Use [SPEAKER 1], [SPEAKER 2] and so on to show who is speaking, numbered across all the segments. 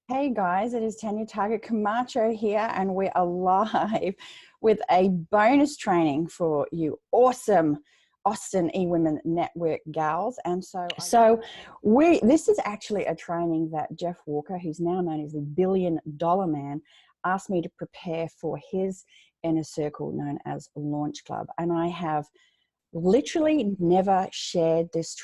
[SPEAKER 1] Hey guys, it is Tanya Target Camacho here, and we're alive with a bonus training for you awesome Austin eWomen Network gals. And this is actually a training that Jeff Walker, who's now known as the $1 billion man, asked me to prepare for his inner circle known as Launch Club. And I have literally never shared this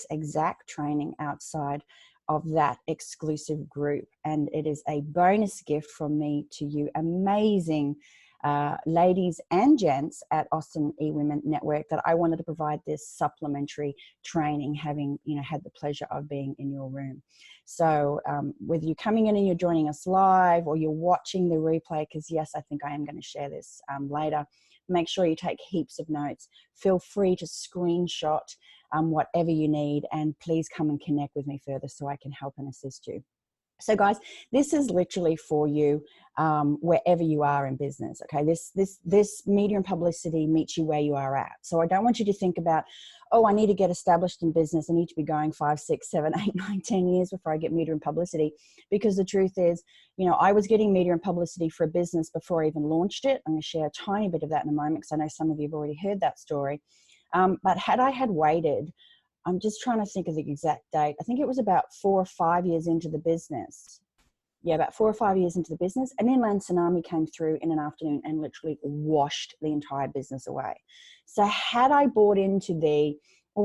[SPEAKER 1] exact training outside of that exclusive group. And it is a bonus gift from me to you amazing ladies and gents at Austin eWomen Network that I wanted to provide this supplementary training, having had the pleasure of being in your room. So whether you're coming in and you're joining us live or you're watching the replay, because yes, I think I am going to share this later, make sure you take heaps of notes. Feel free to screenshot whatever you need, and please come and connect with me further so I can help and assist you. So guys, this is literally for you wherever you are in business. Okay, this media and publicity meets you where you are at. So I don't want you to think about, oh, I need to get established in business. I need to be going 5, 6, 7, 8, 9, 10 years before I get media and publicity. Because the truth is, I was getting media and publicity for a business before I even launched it. I'm going to share a tiny bit of that in a moment because I know some of you have already heard that story. But had I had waited, I'm just trying to think of the exact date. I think it was about 4 or 5 years into the business. Yeah, about 4 or 5 years into the business. An inland tsunami came through in an afternoon and literally washed the entire business away. So had I bought into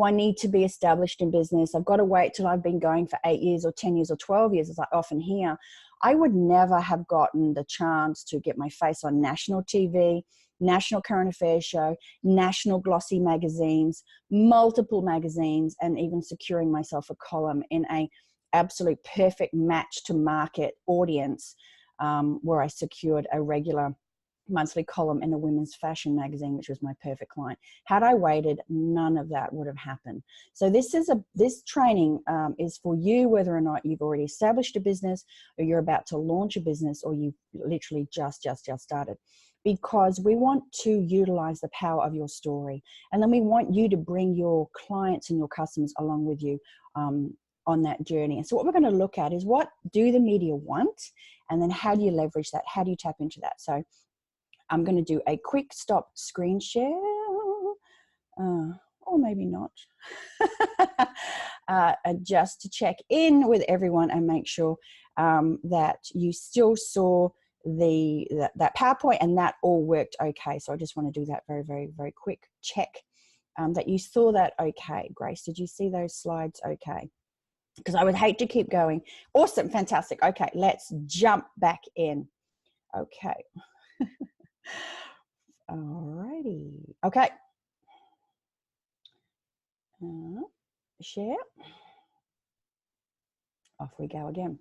[SPEAKER 1] I need to be established in business, I've got to wait till I've been going for 8 years or 10 years or 12 years, as I often hear, I would never have gotten the chance to get my face on national TV, national current affairs show, national glossy magazines, multiple magazines, and even securing myself a column in a absolute perfect match to market audience, where I secured a regular monthly column in a women's fashion magazine, which was my perfect client. Had I waited, none of that would have happened. So this training is for you, whether or not you've already established a business, or you're about to launch a business, or you've literally just started. Because we want to utilize the power of your story. And then we want you to bring your clients and your customers along with you on that journey. And so what we're going to look at is, what do the media want? And then how do you leverage that? How do you tap into that? So I'm going to do a quick stop screen share, or maybe not, just to check in with everyone and make sure that you still saw that PowerPoint and that all worked okay. So I just want to do that very, very, very quick check that you saw that okay. Grace, did you see those slides okay? Because I would hate to keep going. Awesome, fantastic. Okay, let's jump back in. Okay. Alrighty. Okay. Share. Off we go again.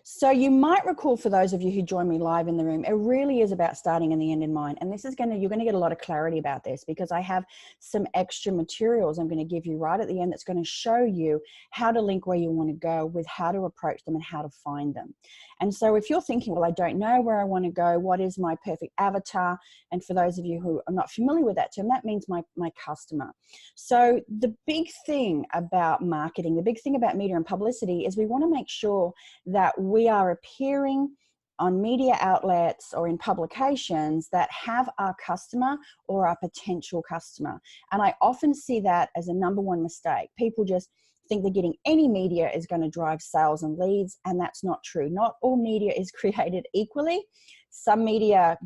[SPEAKER 1] So you might recall, for those of you who join me live in the room, it really is about starting in the end in mind. And this is you're going to get a lot of clarity about this, because I have some extra materials I'm going to give you right at the end that's going to show you how to link where you want to go, with how to approach them and how to find them. And so if you're thinking, well, I don't know where I want to go, what is my perfect avatar? And for those of you who are not familiar with that term, that means my customer. So the big thing about marketing, the big thing about media and publicity, is we want to make sure that we are appearing on media outlets or in publications that have our customer or our potential customer. And I often see that as a #1 mistake. People just think they're getting any media is going to drive sales and leads, and that's not true. Not all media is created equally. Some media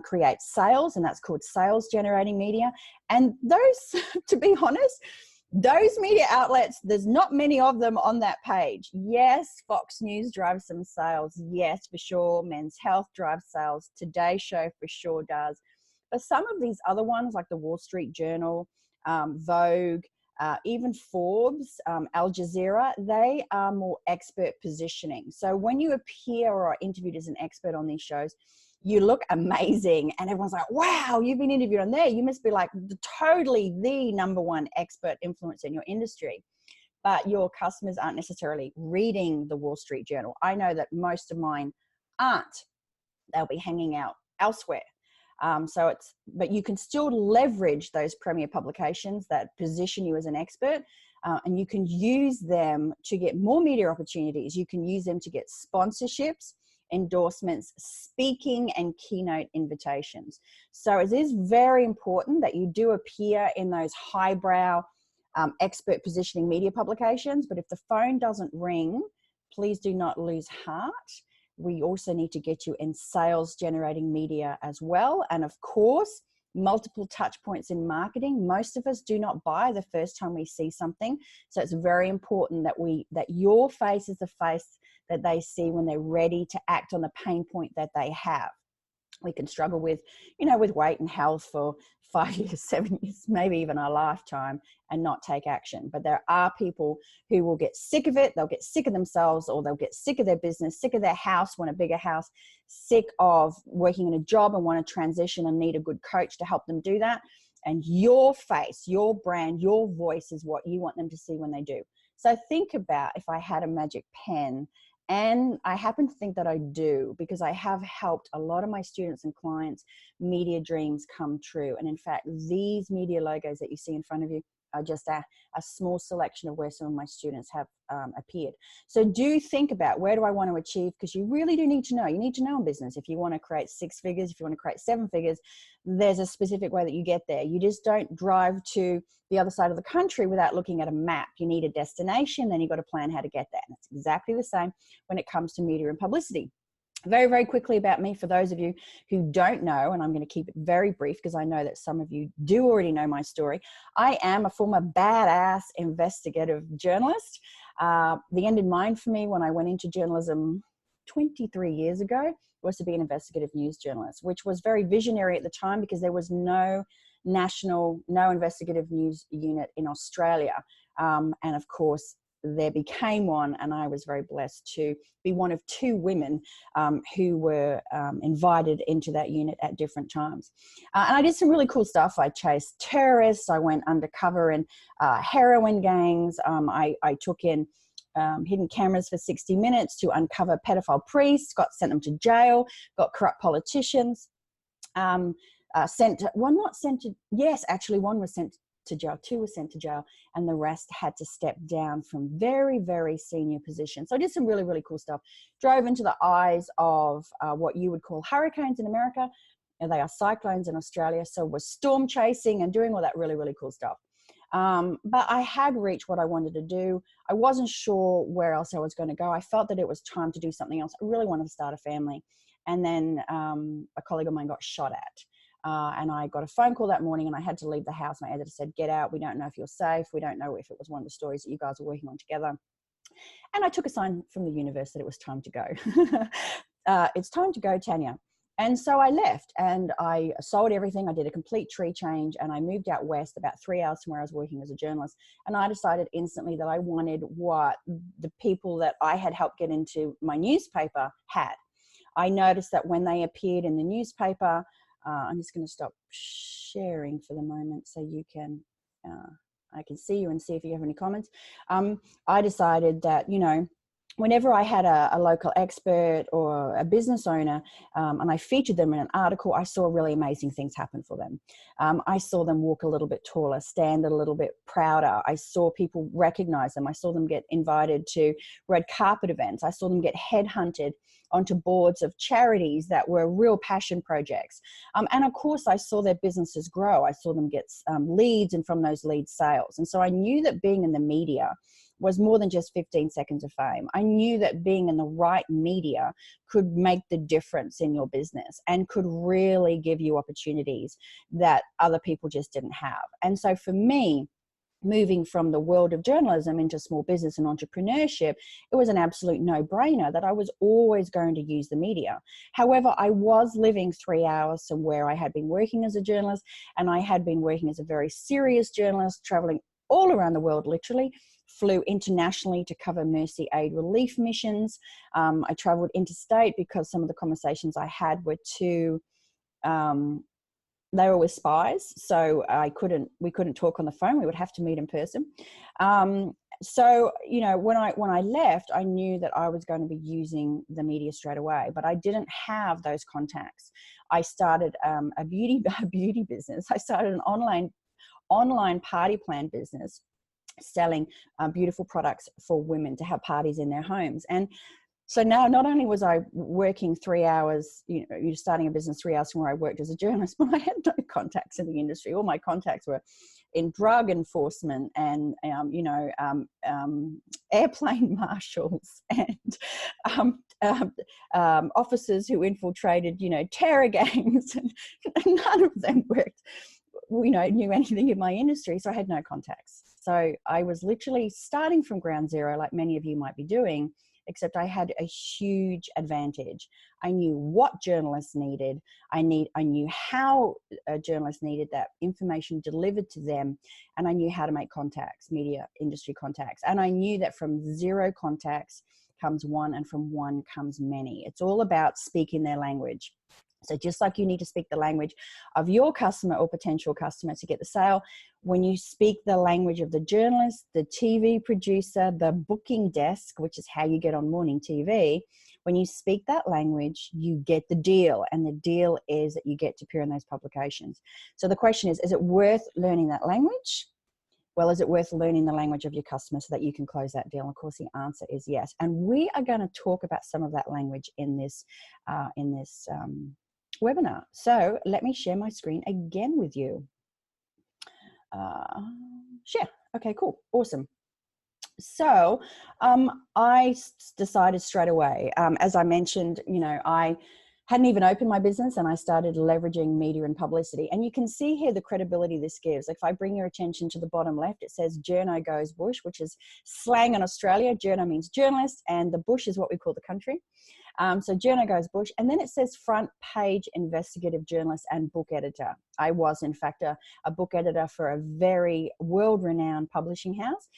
[SPEAKER 1] creates sales, and that's called sales generating media. And those, to be honest, those media outlets, there's not many of them on that page. Yes, Fox News drives some sales. Yes, for sure. Men's Health drives sales. Today Show for sure does. But some of these other ones, like the Wall Street Journal, Vogue, even Forbes, Al Jazeera, they are more expert positioning. So when you appear or are interviewed as an expert on these shows, you look amazing, and everyone's like, wow, you've been interviewed on there. You must be like totally the #1 expert influencer in your industry. But your customers aren't necessarily reading the Wall Street Journal. I know that most of mine aren't. They'll be hanging out elsewhere. But you can still leverage those premier publications that position you as an expert and you can use them to get more media opportunities. You can use them to get sponsorships, endorsements, speaking, and keynote invitations. So it is very important that you do appear in those highbrow expert positioning media publications. But if the phone doesn't ring, please do not lose heart. We also need to get you in sales generating media as well. And of course, multiple touch points in marketing. Most of us do not buy the first time we see something. So it's very important that your face is the face that they see when they're ready to act on the pain point that they have. We can struggle with, with weight and health for 5 years, 7 years, maybe even a lifetime, and not take action. But there are people who will get sick of it. They'll get sick of themselves, or they'll get sick of their business, sick of their house, want a bigger house, sick of working in a job and want to transition and need a good coach to help them do that. And your face, your brand, your voice is what you want them to see when they do. So think about, if I had a magic pen, and I happen to think that I do, because I have helped a lot of my students and clients' media dreams come true. And in fact, these media logos that you see in front of you are just a small selection of where some of my students have appeared. So do think about, where do I want to achieve? Because you really do need to know. You need to know in business. If you want to create 6 figures, if you want to create 7 figures, there's a specific way that you get there. You just don't drive to the other side of the country without looking at a map. You need a destination, then you've got to plan how to get there. And it's exactly the same when it comes to media and publicity. Very, very quickly about me, for those of you who don't know, and I'm going to keep it very brief because I know that some of you do already know my story. I am a former badass investigative journalist. The end in mind for me when I went into journalism 23 years ago was to be an investigative news journalist, which was very visionary at the time because there was no investigative news unit in Australia. And of course, there became one, and I was very blessed to be one of 2 women who were invited into that unit at different times. And I did some really cool stuff. I chased terrorists. I went undercover in heroin gangs. I took in hidden cameras for 60 minutes to uncover pedophile priests, sent them to jail, got corrupt politicians, one was sent to jail, 2 were sent to jail, and the rest had to step down from very, very senior positions. So I did some really, really cool stuff. Drove into the eyes of what you would call hurricanes in America, and they are cyclones in Australia. So we're storm chasing and doing all that really, really cool stuff. But I had reached what I wanted to do. I wasn't sure where else I was going to go. I felt that it was time to do something else. I really wanted to start a family. And then a colleague of mine got shot at. And I got a phone call that morning, and I had to leave the house. My editor said, "Get out. We don't know if you're safe. We don't know if it was one of the stories that you guys are working on together." And I took a sign from the universe that it was time to go. It's time to go, Tanya. And so I left, and I sold everything. I did a complete tree change, and I moved out west about 3 hours from where I was working as a journalist. And I decided instantly that I wanted what the people that I had helped get into my newspaper had. I noticed that when they appeared in the newspaper, I'm just going to stop sharing for the moment so you can, I can see you and see if you have any comments. I decided that, whenever I had a local expert or a business owner, and I featured them in an article, I saw really amazing things happen for them. I saw them walk a little bit taller, stand a little bit prouder. I saw people recognize them. I saw them get invited to red carpet events. I saw them get headhunted onto boards of charities that were real passion projects. And of course, I saw their businesses grow. I saw them get leads, and from those leads, sales. And so I knew that being in the media was more than just 15 seconds of fame. I knew that being in the right media could make the difference in your business and could really give you opportunities that other people just didn't have. And so for me, moving from the world of journalism into small business and entrepreneurship, it was an absolute no-brainer that I was always going to use the media. However, I was living 3 hours from where I had been working as a journalist, and I had been working as a very serious journalist, traveling all around the world, literally. Flew internationally to cover Mercy Aid relief missions. I traveled interstate because some of the conversations I had were too, they were with spies, so we couldn't talk on the phone. We would have to meet in person. So, when I left, I knew that I was going to be using the media straight away, but I didn't have those contacts. I started a beauty business. I started an online party plan business. selling beautiful products for women to have parties in their homes. And so now, not only was I working 3 hours, you're starting a business 3 hours from where I worked as a journalist, but I had no contacts in the industry. All my contacts were in drug enforcement and, airplane marshals and officers who infiltrated, terror gangs. And none of them worked, knew anything in my industry. So I had no contacts. So I was literally starting from ground zero, like many of you might be doing, except I had a huge advantage. I knew what journalists needed. I knew how journalists needed that information delivered to them. And I knew how to make contacts, media industry contacts. And I knew that from zero contacts comes one, and from one comes many. It's all about speaking their language. So just like you need to speak the language of your customer or potential customer to get the sale, when you speak the language of the journalist, the TV producer, the booking desk, which is how you get on morning TV, when you speak that language, you get the deal. And the deal is that you get to appear in those publications. So the question is it worth learning that language? Well, is it worth learning the language of your customer so that you can close that deal? And of course, the answer is yes. And we are going to talk about some of that language in this webinar. So let me share my screen again with you. Share. Okay, cool. Awesome. So I decided straight away, as I mentioned, I hadn't even opened my business and I started leveraging media and publicity. And you can see here the credibility this gives. If I bring your attention to the bottom left, it says Journo goes bush, which is slang in Australia. Journo means journalist and the bush is what we call the country. So Journo goes bush. And then it says front page investigative journalist and book editor. I was, in fact, a book editor for a very world-renowned publishing house.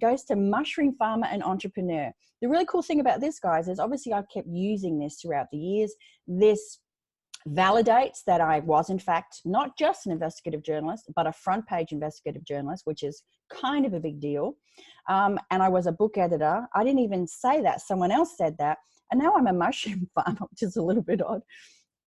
[SPEAKER 1] Goes to mushroom farmer and entrepreneur. The really cool thing about this, guys, is obviously I've kept using this throughout the years. This validates that I was, in fact, not just an investigative journalist, but a front page investigative journalist, which is kind of a big deal. And I was a book editor. I didn't even say that. Someone else said that. And now I'm a mushroom farmer, which is a little bit odd,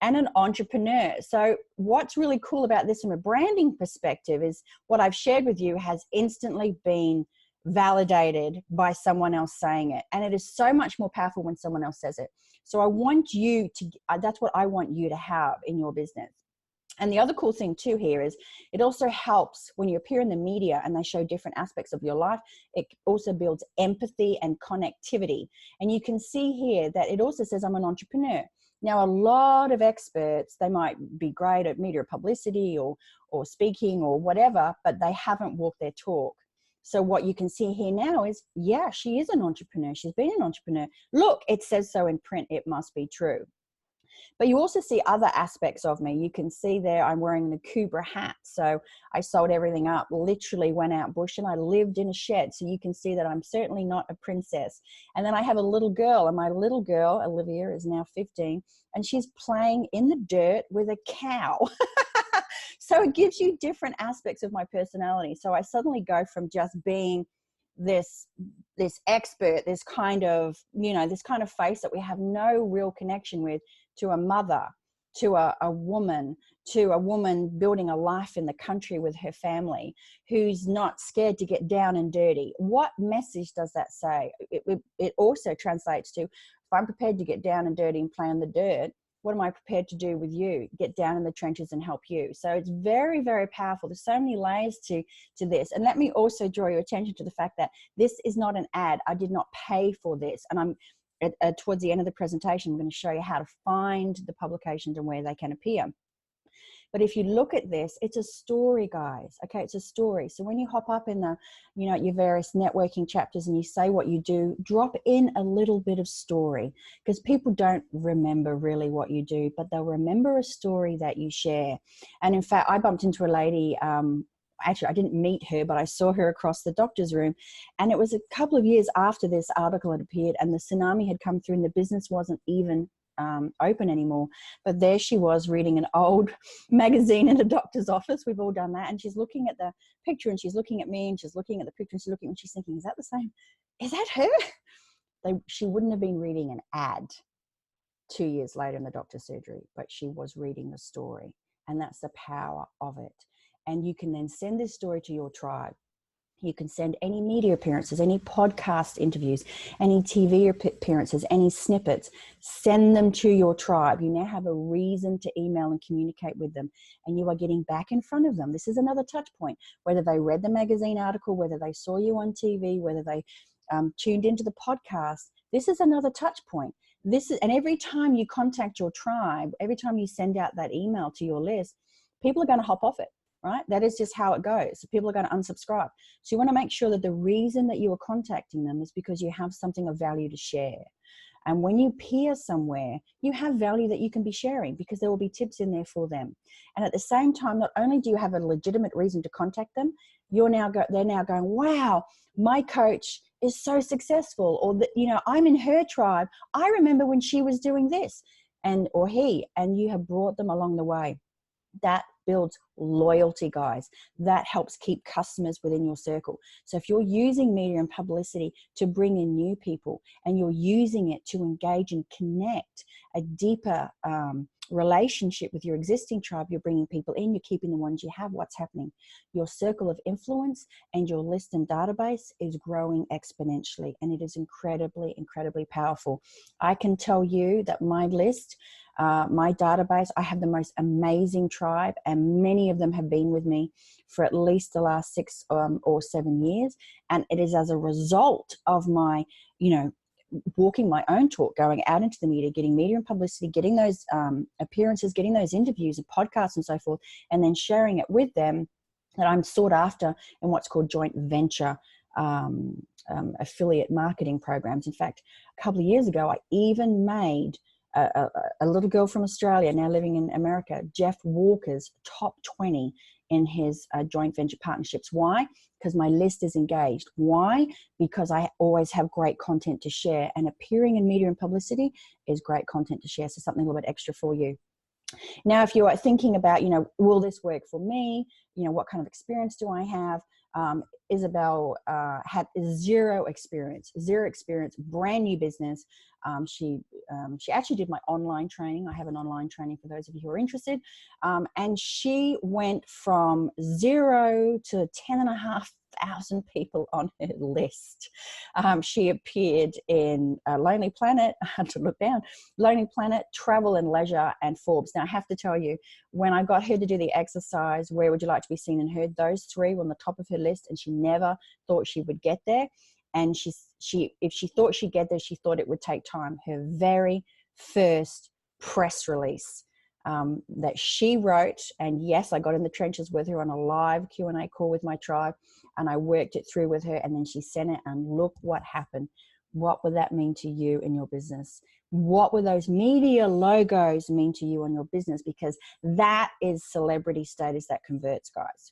[SPEAKER 1] and an entrepreneur. So what's really cool about this from a branding perspective is what I've shared with you has instantly been validated by someone else saying it. And it is so much more powerful when someone else says it. So I want you to, that's what I want you to have in your business. And the other cool thing too here is it also helps when you appear in the media and they show different aspects of your life. It also builds empathy and connectivity. And you can see here that it also says I'm an entrepreneur. Now, a lot of experts, they might be great at media publicity or speaking or whatever, but they haven't walked their talk. So what you can see here now is, yeah, she is an entrepreneur. She's been an entrepreneur. Look, it says so in print. It must be true. But you also see other aspects of me. You can see there I'm wearing the Kubra hat. So I sold everything up, literally went out bush, and I lived in a shed. So you can see that I'm certainly not a princess. And then I have a little girl, and my little girl, Olivia, is now 15, and she's playing in the dirt with a cow. So it gives you different aspects of my personality. So I suddenly go from just being this expert, this kind of face that we have no real connection with, to a mother, to a woman building a life in the country with her family, who's not scared to get down and dirty. What message does that say? It also translates to, if I'm prepared to get down and dirty and play in the dirt, what am I prepared to do with you? Get down in the trenches and help you. So it's very, very powerful. There's so many layers to this. And let me also draw your attention to the fact that this is not an ad. I did not pay for this. And I'm towards the end of the presentation, I'm going to show you how to find the publications and where they can appear. But if you look at this, it's a story, guys. Okay, it's a story. So when you hop up in the, your various networking chapters and you say what you do, drop in a little bit of story, because people don't remember really what you do, but they'll remember a story that you share. And in fact, I bumped into a lady, actually, I didn't meet her, but I saw her across the doctor's room. And it was a couple of years after this article had appeared and the tsunami had come through and the business wasn't even open anymore. But there she was reading an old magazine in a doctor's office. We've all done that. And she's looking at the picture and she's looking at me and she's looking at the picture and she's looking and she's thinking, is that the same? Is that her? She wouldn't have been reading an ad 2 years later in the doctor's surgery, but she was reading the story. And that's the power of it. And you can then send this story to your tribe. You can send any media appearances, any podcast interviews, any TV appearances, any snippets. Send them to your tribe. You now have a reason to email and communicate with them, and you are getting back in front of them. This is another touch point. Whether they read the magazine article, whether they saw you on TV, whether they tuned into the podcast, this is another touch point. And every time you contact your tribe, every time you send out that email to your list, people are going to hop off it. Right? That is just how it goes. People are going to unsubscribe. So you want to make sure that the reason that you are contacting them is because you have something of value to share. And when you appear somewhere, you have value that you can be sharing because there will be tips in there for them. And at the same time, not only do you have a legitimate reason to contact them, they're now going, wow, my coach is so successful, or that, you know, I'm in her tribe. I remember when she was doing this, or he, and you have brought them along the way. That builds loyalty, guys. That helps keep customers within your circle. So if you're using media and publicity to bring in new people, and you're using it to engage and connect a deeper relationship with your existing tribe, you're bringing people in, you're keeping the ones you have. What's happening? Your circle of influence and your list and database is growing exponentially, and it is incredibly, incredibly powerful. I can tell you that my list, my database, I have the most amazing tribe, and many of them have been with me for at least the last 6 or 7 years. And it is as a result of my, walking my own talk, going out into the media, getting media and publicity, getting those appearances, getting those interviews and podcasts and so forth, and then sharing it with them, that I'm sought after in what's called joint venture affiliate marketing programs. In fact, a couple of years ago, I even made a little girl from Australia, now living in America, Jeff Walker's top 20 in his joint venture partnerships. Why? Because my list is engaged. Why? Because I always have great content to share, and appearing in media and publicity is great content to share. So something a little bit extra for you. Now, if you are thinking about, will this work for me? What kind of experience do I have? Isabel had zero experience, brand new business. She actually did my online training. I have an online training for those of you who are interested. And she went from 0 to 10,500 people on her list. She appeared in Lonely Planet, I had to look down, Lonely Planet, Travel and Leisure, and Forbes. Now, I have to tell you, when I got her to do the exercise, where would you like to be seen and heard, those 3 were on the top of her list, and she never thought she would get there. And if she thought she'd get there, she thought it would take time. Her very first press release that she wrote, and yes, I got in the trenches with her on a live Q&A call with my tribe, and I worked it through with her, and then she sent it, and look what happened. What would that mean to you and your business? What would those media logos mean to you and your business? Because that is celebrity status that converts, guys.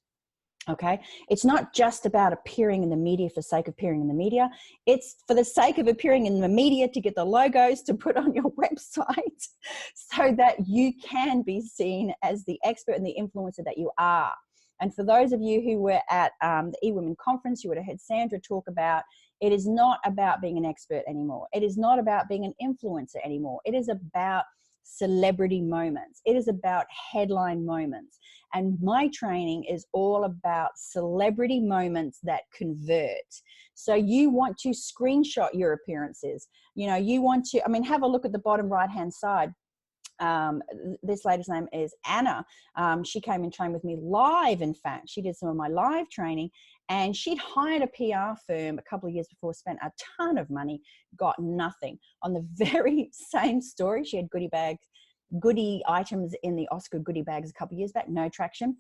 [SPEAKER 1] Okay, it's not just about appearing in the media for the sake of appearing in the media. It's for the sake of appearing in the media to get the logos to put on your website so that you can be seen as the expert and the influencer that you are. And for those of you who were at the eWomen conference, you would have heard Sandra talk about, it is not about being an expert anymore. It is not about being an influencer anymore. It is about celebrity moments. It is about headline moments. And my training is all about celebrity moments that convert. So you want to screenshot your appearances. You want to, have a look at the bottom right-hand side. This lady's name is Anna. She came and trained with me live. In fact, she did some of my live training, and she'd hired a PR firm a couple of years before, spent a ton of money, got nothing. On the very same story, she had goodie items in the Oscar goodie bags a couple of years back, no traction.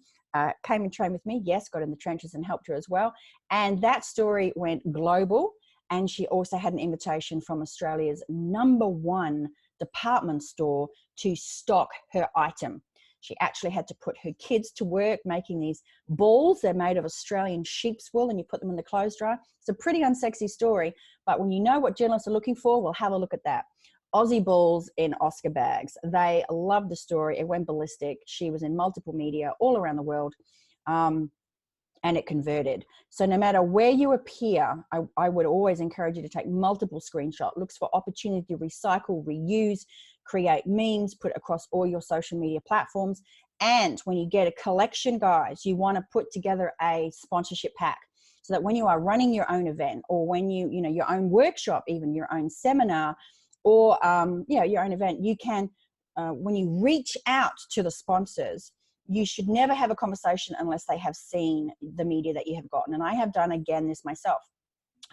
[SPEAKER 1] Came and trained with me, yes, got in the trenches and helped her as well. And that story went global. And she also had an invitation from Australia's #1 department store to stock her item. She actually had to put her kids to work making these balls. They're made of Australian sheep's wool, and you put them in the clothes dryer. It's a pretty unsexy story, but when you know what journalists are looking for, well, have a look at that. Aussie balls in Oscar bags. They loved the story. It went ballistic. She was in multiple media all around the world, and it converted. So no matter where you appear, I would always encourage you to take multiple screenshots. Looks for opportunity to recycle, reuse, create memes, put across all your social media platforms. And when you get a collection, guys, you want to put together a sponsorship pack. so that when you are running your own event, or when you know, your own workshop, even your own seminar, or your own event, you can, when you reach out to the sponsors, you should never have a conversation unless they have seen the media that you have gotten. And I have done, again, this myself.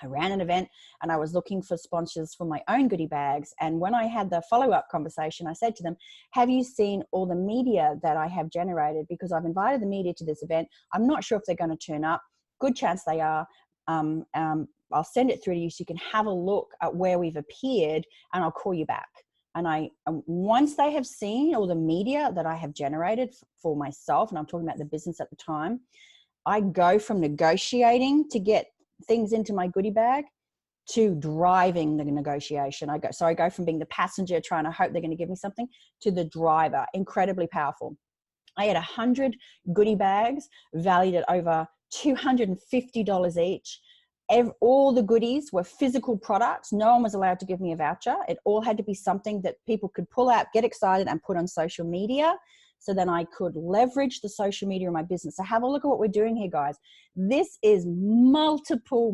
[SPEAKER 1] I ran an event and I was looking for sponsors for my own goodie bags. And when I had the follow-up conversation, I said to them, have you seen all the media that I have generated? Because I've invited the media to this event. I'm not sure if they're going to turn up. Good chance they are. I'll send it through to you so you can have a look at where we've appeared, and I'll call you back. And once they have seen all the media that I have generated for myself, and I'm talking about the business at the time, I go from negotiating to get things into my goodie bag to driving the negotiation. I go from being the passenger trying to hope they're going to give me something to the driver. Incredibly powerful. I had 100 goodie bags valued at over $250 each. All the goodies were physical products. No one was allowed to give me a voucher. It all had to be something that people could pull out, get excited, and put on social media. So then I could leverage the social media in my business. So have a look at what we're doing here, guys. This is multiple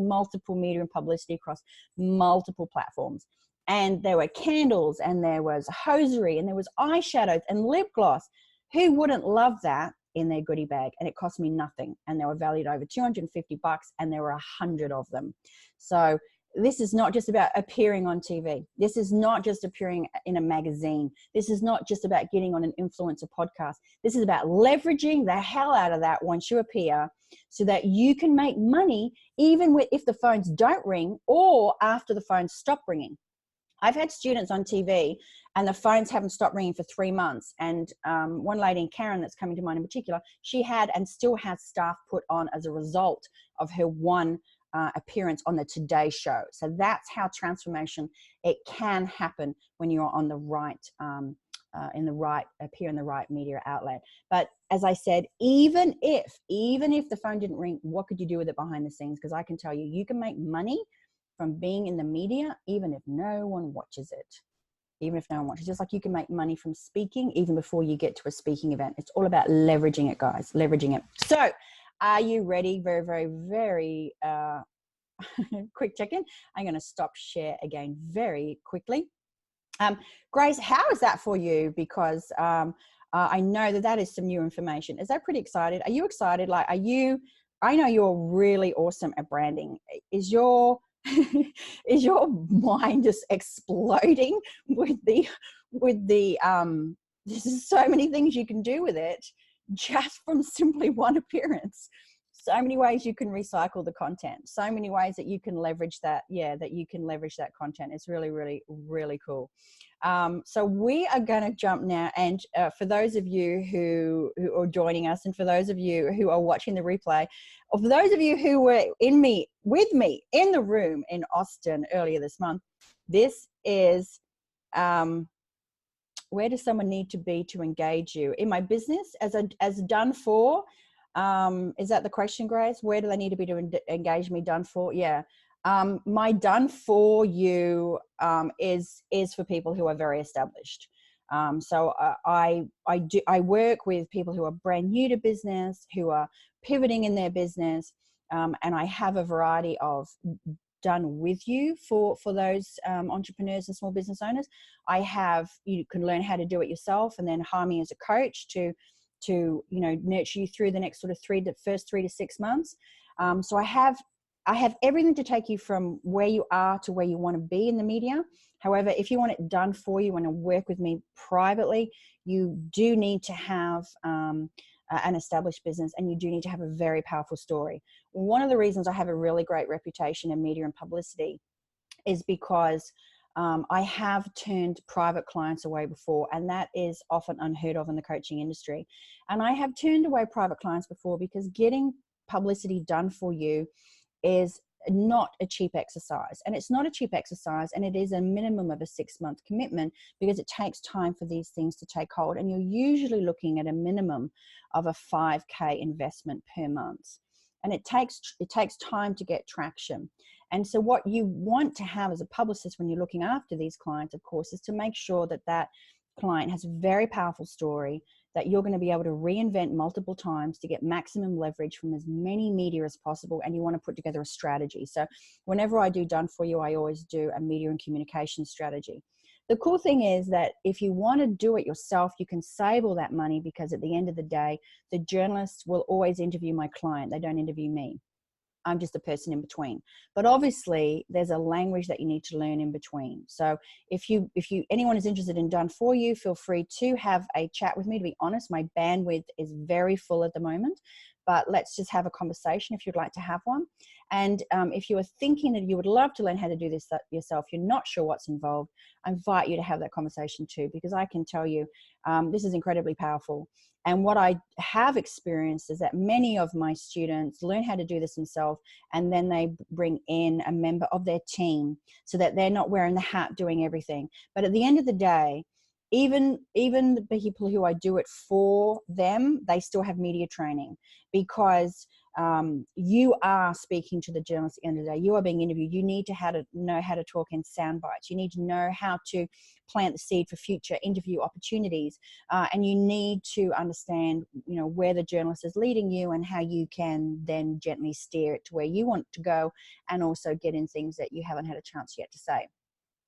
[SPEAKER 1] media and publicity across multiple platforms. And there were candles, and there was hosiery, and there was eyeshadows and lip gloss. Who wouldn't love that in their goodie bag? And it cost me nothing. And they were valued over $250, and there were 100 of them. So this is not just about appearing on TV. This is not just appearing in a magazine. This is not just about getting on an influencer podcast. This is about leveraging the hell out of that once you appear, so that you can make money even if the phones don't ring, or after the phones stop ringing. I've had students on TV and the phones haven't stopped ringing for 3 months. And one lady, Karen, that's coming to mind in particular, she had and still has staff put on as a result of her one appearance on the Today Show. So that's how transformation, it can happen when you're on the right, appear in the right media outlet. But as I said, even if the phone didn't ring, what could you do with it behind the scenes? Because I can tell you, you can make money from being in the media, even if no one watches it. Even if no one watches, just like you can make money from speaking even before you get to a speaking event. It's all about leveraging it, guys, leveraging it. So are you ready? Very, very, very quick check-in. I'm going to stop share again very quickly. Grace, how is that for you? Because I know that is some new information. Is that pretty excited? Are you excited? Like, I know you're really awesome at branding. Is your mind just exploding with the there's so many things you can do with it just from simply one appearance. So many ways you can recycle the content, so many ways that you can leverage that. That you can leverage that content. It's really, really, really cool. So we are going to jump now. And for those of you who are joining us, and for those of you who are watching the replay, or for those of you who were with me in the room in Austin earlier this month, this is, where does someone need to be to engage you in my business as done for? Is that the question, Grace? Where do they need to be to engage me? Done for? Yeah. My done for you is for people who are very established. So I work with people who are brand new to business, who are pivoting in their business, and I have a variety of done with you for those entrepreneurs and small business owners. You can learn how to do it yourself, and then hire me as a coach to nurture you through the next sort of first 3 to 6 months. So I have everything to take you from where you are to where you want to be in the media. However, if you want it done for you and to work with me privately, you do need to have an established business, and you do need to have a very powerful story. One of the reasons I have a really great reputation in media and publicity is because I have turned private clients away before, and that is often unheard of in the coaching industry. And I have turned away private clients before because getting publicity done for you is not a cheap exercise. And it's not a cheap exercise, and it is a minimum of a 6-month commitment, because it takes time for these things to take hold. And you're usually looking at a minimum of a $5K investment per month. And it takes time to get traction. And so what you want to have as a publicist when you're looking after these clients, of course, is to make sure that client has a very powerful story that you're going to be able to reinvent multiple times to get maximum leverage from as many media as possible, and you want to put together a strategy. So whenever I do Done For You, I always do a media and communication strategy. The cool thing is that if you want to do it yourself, you can save all that money, because at the end of the day, the journalists will always interview my client. They don't interview me. I'm just a person in between. But obviously there's a language that you need to learn in between. So if anyone is interested in Done For You, feel free to have a chat with me. To be honest, my bandwidth is very full at the moment, but let's just have a conversation if you'd like to have one. And if you are thinking that you would love to learn how to do this yourself, you're not sure what's involved, I invite you to have that conversation too, because I can tell you this is incredibly powerful. And what I have experienced is that many of my students learn how to do this themselves, and then they bring in a member of their team so that they're not wearing the hat doing everything. But at the end of the day, even the people who I do it for them, they still have media training, because you are speaking to the journalist at the end of the day. You are being interviewed. You need to know how to talk in sound bites. You need to know how to plant the seed for future interview opportunities, and you need to understand, where the journalist is leading you and how you can then gently steer it to where you want to go, and also get in things that you haven't had a chance yet to say.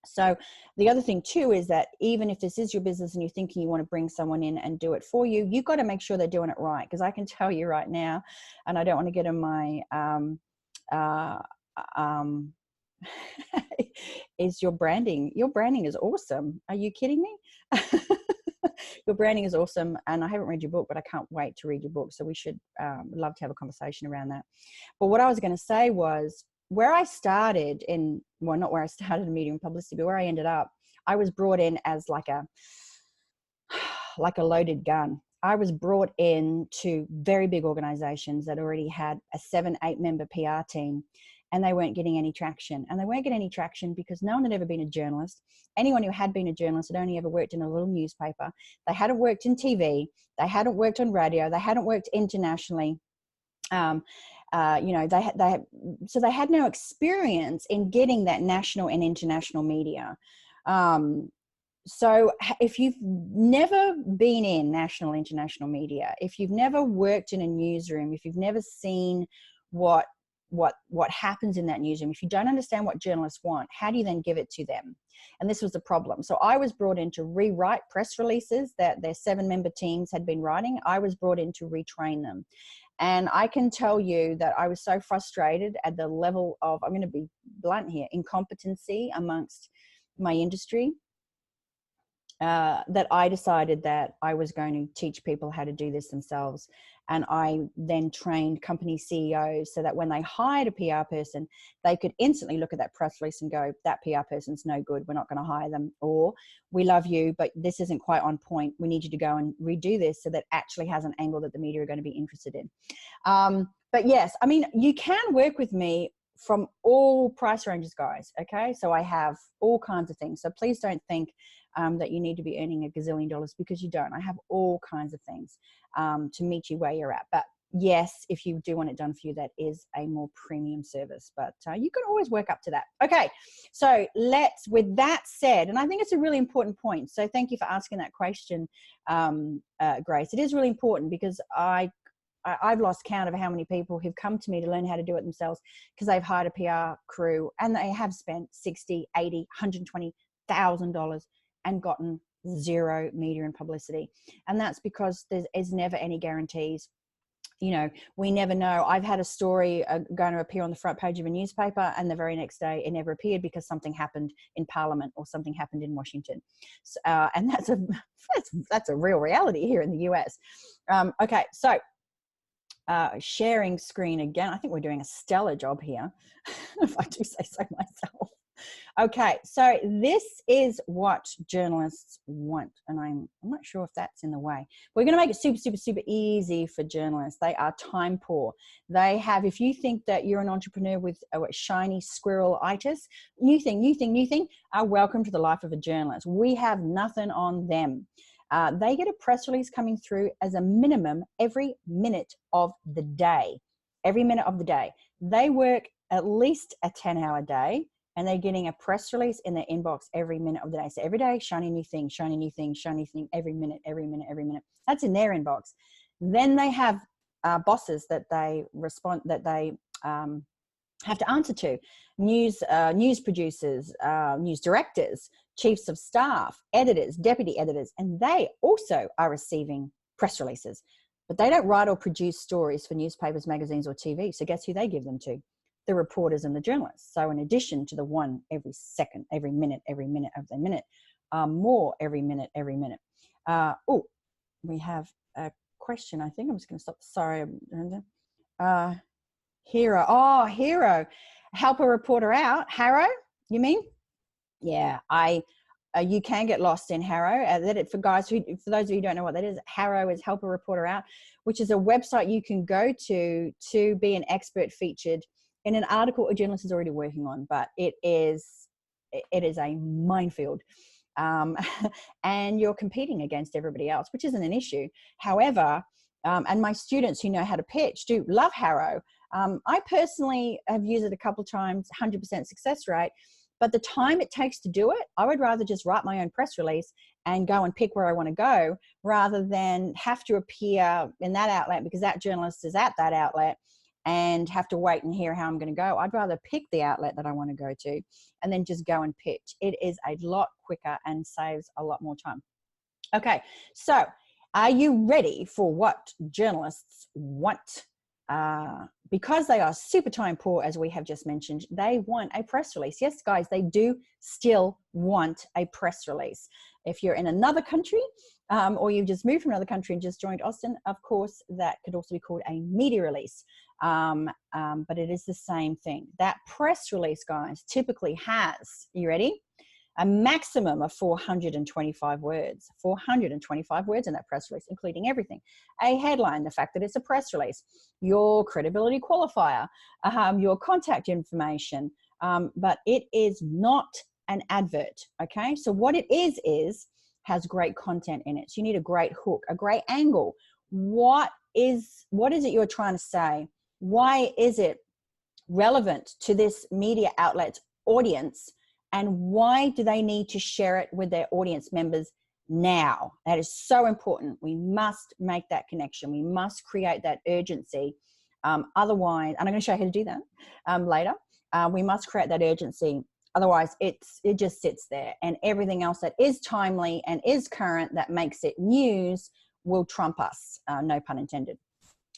[SPEAKER 1] So the other thing too is that even if this is your business and you're thinking you want to bring someone in and do it for you, you've got to make sure they're doing it right. Because I can tell you right now, and I don't want to get in my is your branding is awesome. Are you kidding me? Your branding is awesome, and I haven't read your book, but I can't wait to read your book. So we should love to have a conversation around that. But what I was going to say was, where I started not where I started in media and publicity, but where I ended up, I was brought in as like a loaded gun. I was brought in to very big organizations that already had a 7-8 member PR team, and they weren't getting any traction. And they weren't getting any traction because no one had ever been a journalist. Anyone who had been a journalist had only ever worked in a little newspaper. They hadn't worked in TV. They hadn't worked on radio. They hadn't worked internationally. So they had no experience in getting that national and international media. So if you've never been in national, international media, if you've never worked in a newsroom, if you've never seen what happens in that newsroom, if you don't understand what journalists want, how do you then give it to them? And this was the problem. So I was brought in to rewrite press releases that their 7-member teams had been writing. I was brought in to retrain them. And I can tell you that I was so frustrated at the level of, I'm going to be blunt here, incompetency amongst my industry, that I decided that I was going to teach people how to do this themselves. And I then trained company CEOs so that when they hired a PR person, they could instantly look at that press release and go, that PR person's no good, we're not going to hire them. Or, we love you, but this isn't quite on point, we need you to go and redo this so that actually has an angle that the media are going to be interested in. But yes, I mean, you can work with me from all price ranges, guys. Okay. So I have all kinds of things. So please don't think that you need to be earning $1 gazillion, because you don't. I have all kinds of things to meet you where you're at. But yes, if you do want it done for you, that is a more premium service, but you can always work up to that. Okay. So with that said, and I think it's a really important point. So thank you for asking that question, Grace. It is really important, because I've lost count of how many people who've come to me to learn how to do it themselves because they've hired a PR crew and they have spent $60, $80, $120,000 and gotten zero media and publicity. And that's because there's never any guarantees. We never know. I've had a story going to appear on the front page of a newspaper, and the very next day it never appeared because something happened in Parliament or something happened in Washington. And that's a real reality here in the US. Okay, so sharing screen again. I think we're doing a stellar job here, if I do say so myself. Okay, so this is what journalists want, and I'm not sure if that's in the way. We're going to make it super, super, super easy for journalists. They are time poor. They have, if you think that you're an entrepreneur with a shiny squirrel-itis, new thing, welcome to the life of a journalist. We have nothing on them. They get a press release coming through as a minimum every minute of the day. Every minute of the day. They work at least a 10-hour day. and they're getting a press release in their inbox every minute of the day. So every day, shiny new thing, shiny new thing, shiny thing, every minute, every minute, every minute. That's in their inbox. Then they have bosses that they have to answer to, news producers, news directors, chiefs of staff, editors, deputy editors, and they also are receiving press releases. But they don't write or produce stories for newspapers, magazines, or TV. So guess who they give them to? The reporters and the journalists. So in addition to the one every second, every minute of the minute, more every minute. Oh, we have a question. I think I'm just going to stop. Sorry. Hero. Oh, Hero. Help a reporter out. Harrow, you mean? Yeah, you can get lost in Harrow. For those of you who don't know what that is, Harrow is Help a Reporter Out, which is a website you can go to be an expert featured in an article a journalist is already working on. But it is a minefield. And you're competing against everybody else, which isn't an issue. However, and my students who know how to pitch do love Harrow. I personally have used it a couple of times, 100% success rate. But the time it takes to do it, I would rather just write my own press release and go and pick where I want to go, rather than have to appear in that outlet because that journalist is at that outlet and have to wait and hear how I'm going to go. I'd rather pick the outlet that I want to go to and then just go and pitch. It is a lot quicker and saves a lot more time. Okay, so are you ready for what journalists want? Because they are super time poor, as we have just mentioned, they want a press release. Yes, guys, they do still want a press release. If you're in another country or you've just moved from another country and just joined Austin, of course, that could also be called a media release. But it is the same thing. That press release, guys, typically has, you ready? A maximum of 425 words. 425 words in that press release, including everything. A headline, the fact that it's a press release, your credibility qualifier, your contact information, but it is not an advert, okay? So what it is has great content in it. So you need a great hook, a great angle. What is it you're trying to say? Why is it relevant to this media outlet's audience? And why do they need to share it with their audience members now? That is so important. We must make that connection. We must create that urgency. Otherwise, and I'm going to show you how to do that later. We must create that urgency. Otherwise, it just sits there. And everything else that is timely and is current that makes it news will trump us, no pun intended.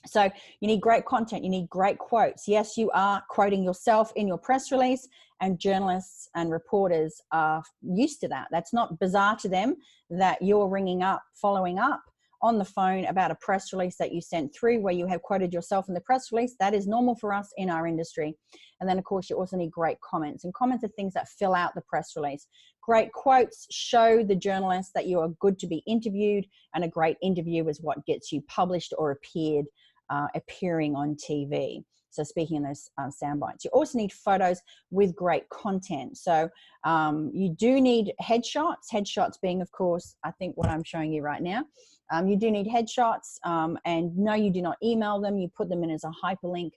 [SPEAKER 1] So you need great content. You need great quotes. Yes, you are quoting yourself in your press release, and journalists and reporters are used to that. That's not bizarre to them that you're ringing up, following up on the phone about a press release that you sent through where you have quoted yourself in the press release. That is normal for us in our industry. And then, of course, you also need great comments. And comments are things that fill out the press release. Great quotes show the journalist that you are good to be interviewed, and a great interview is what gets you published or appearing on TV. So speaking in those sound bites. You also need photos with great content. So you do need headshots. Headshots being, of course, I think what I'm showing you right now. You do need headshots, and no, you do not email them. You put them in as a hyperlink.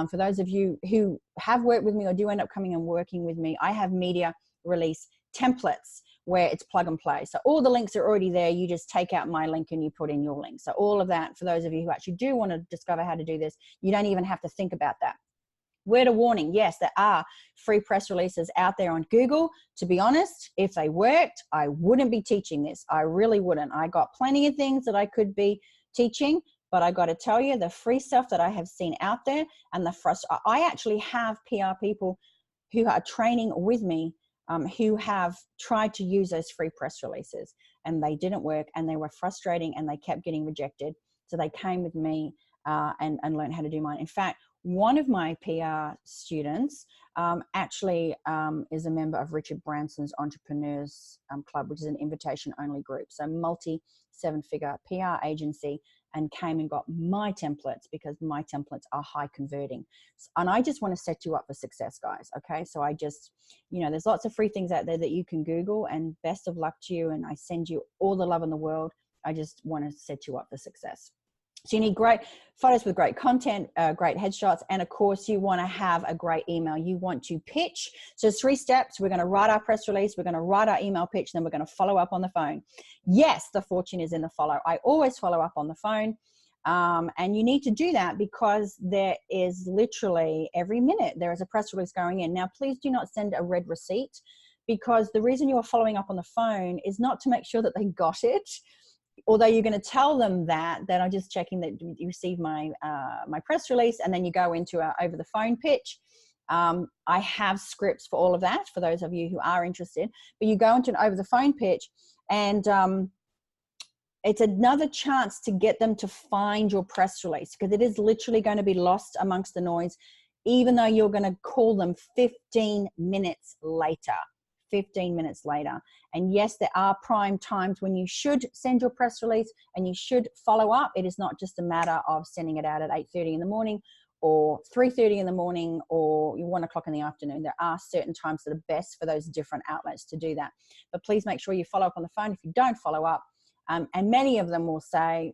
[SPEAKER 1] For those of you who have worked with me or do end up coming and working with me, I have media release templates where it's plug and play. So all the links are already there. You just take out my link and you put in your link. So all of that, for those of you who actually do want to discover how to do this, you don't even have to think about that. Word of warning, yes, there are free press releases out there on Google. To be honest, if they worked, I wouldn't be teaching this. I really wouldn't. I got plenty of things that I could be teaching, but I got to tell you, the free stuff that I have seen out there, and I actually have PR people who are training with me who have tried to use those free press releases, and they didn't work, and they were frustrating, and they kept getting rejected. So they came with me and learned how to do mine. In fact, one of my PR students actually is a member of Richard Branson's Entrepreneurs Club, which is an invitation-only group. So multi-seven-figure PR agency, and came and got my templates because my templates are high converting. And I just want to set you up for success, guys. Okay. So I just, there's lots of free things out there that you can Google, and best of luck to you. And I send you all the love in the world. I just want to set you up for success. So you need great photos with great content, great headshots, and of course you want to have a great email. You want to pitch. So 3 steps. We're going to write our press release, we're going to write our email pitch, then we're going to follow up on the phone. Yes, the fortune is in the follow. I always follow up on the phone. And you need to do that because there is literally every minute there is a press release going in. Now, please do not send a red receipt, because the reason you're following up on the phone is not to make sure that they got it. Although you're going to tell them that I'm just checking that you received my my press release, and then you go into a over the phone pitch. I have scripts for all of that for those of you who are interested, but you go into an over the phone pitch, and it's another chance to get them to find your press release, because it is literally going to be lost amongst the noise, even though you're going to call them 15 minutes later. 15 minutes later. And yes, there are prime times when you should send your press release and you should follow up. It is not just a matter of sending it out at 8:30 in the morning or 3:30 in the morning or 1 o'clock in the afternoon. There are certain times that are best for those different outlets to do that. But please make sure you follow up on the phone if you don't follow up. And many of them will say,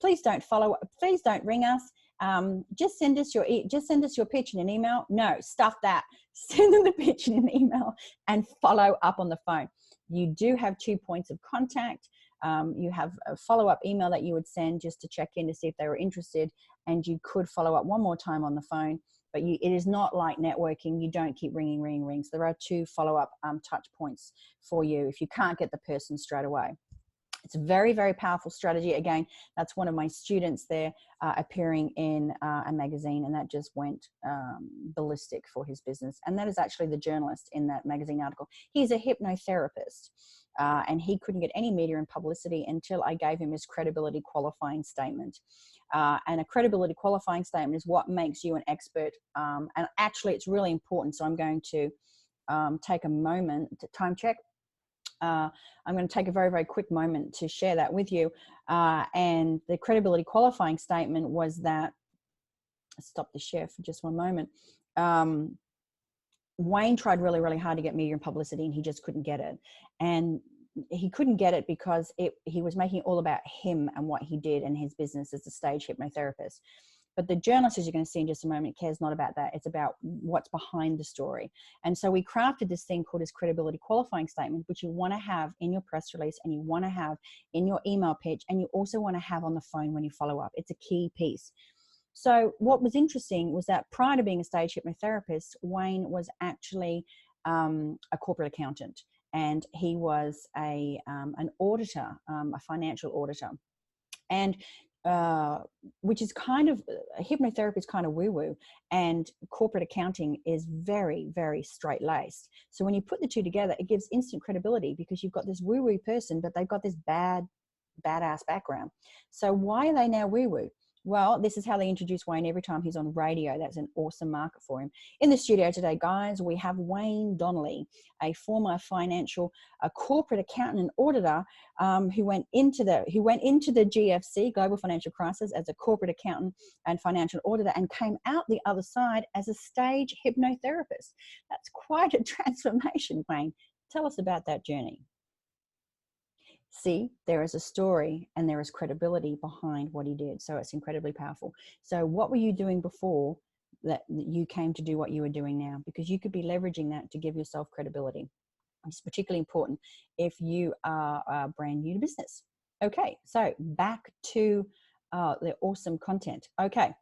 [SPEAKER 1] please don't follow up, please don't ring us. Just send us your pitch in an email. No, stuff that. Send them the pitch in an email and follow up on the phone. You do have 2 points of contact. You have a follow-up email that you would send just to check in to see if they were interested, and you could follow up one more time on the phone. But it is not like networking. You don't keep ringing. So there are 2 follow-up touch points for you if you can't get the person straight away. It's a very, very powerful strategy. Again, that's one of my students there appearing in a magazine, and that just went ballistic for his business. And that is actually the journalist in that magazine article. He's a hypnotherapist, and he couldn't get any media and publicity until I gave him his credibility qualifying statement. And a credibility qualifying statement is what makes you an expert. And actually, it's really important. So I'm going to take a moment to time check. I'm going to take a very, very quick moment to share that with you. And the credibility qualifying statement was that, stop the share for just one moment. Wayne tried really, really hard to get media and publicity, and he just couldn't get it. And he couldn't get it because he was making it all about him and what he did and his business as a stage hypnotherapist. But the journalist, as you're going to see in just a moment, cares not about that. It's about what's behind the story. And so we crafted this thing called his credibility qualifying statement, which you want to have in your press release, and you want to have in your email pitch, and you also want to have on the phone when you follow up. It's a key piece. So what was interesting was that prior to being a stage hypnotherapist, Wayne was actually a corporate accountant, and he was an auditor, a financial auditor. And which is kind of, hypnotherapy is kind of woo-woo, and corporate accounting is very, very straight-laced. So when you put the 2 together, it gives instant credibility, because you've got this woo-woo person, but they've got this badass background. So why are they now woo-woo? Well, this is how they introduce Wayne every time he's on radio. That's an awesome market for him. In the studio today, guys, we have Wayne Donnelly, a former corporate accountant and auditor who went into the GFC, global financial crisis, as a corporate accountant and financial auditor, and came out the other side as a stage hypnotherapist. That's quite a transformation, Wayne. Tell us about that journey. See, there is a story and there is credibility behind what he did. So it's incredibly powerful. So what were you doing before that you came to do what you were doing now? Because you could be leveraging that to give yourself credibility. It's particularly important if you are brand new to business. Okay, so back to the awesome content. Okay.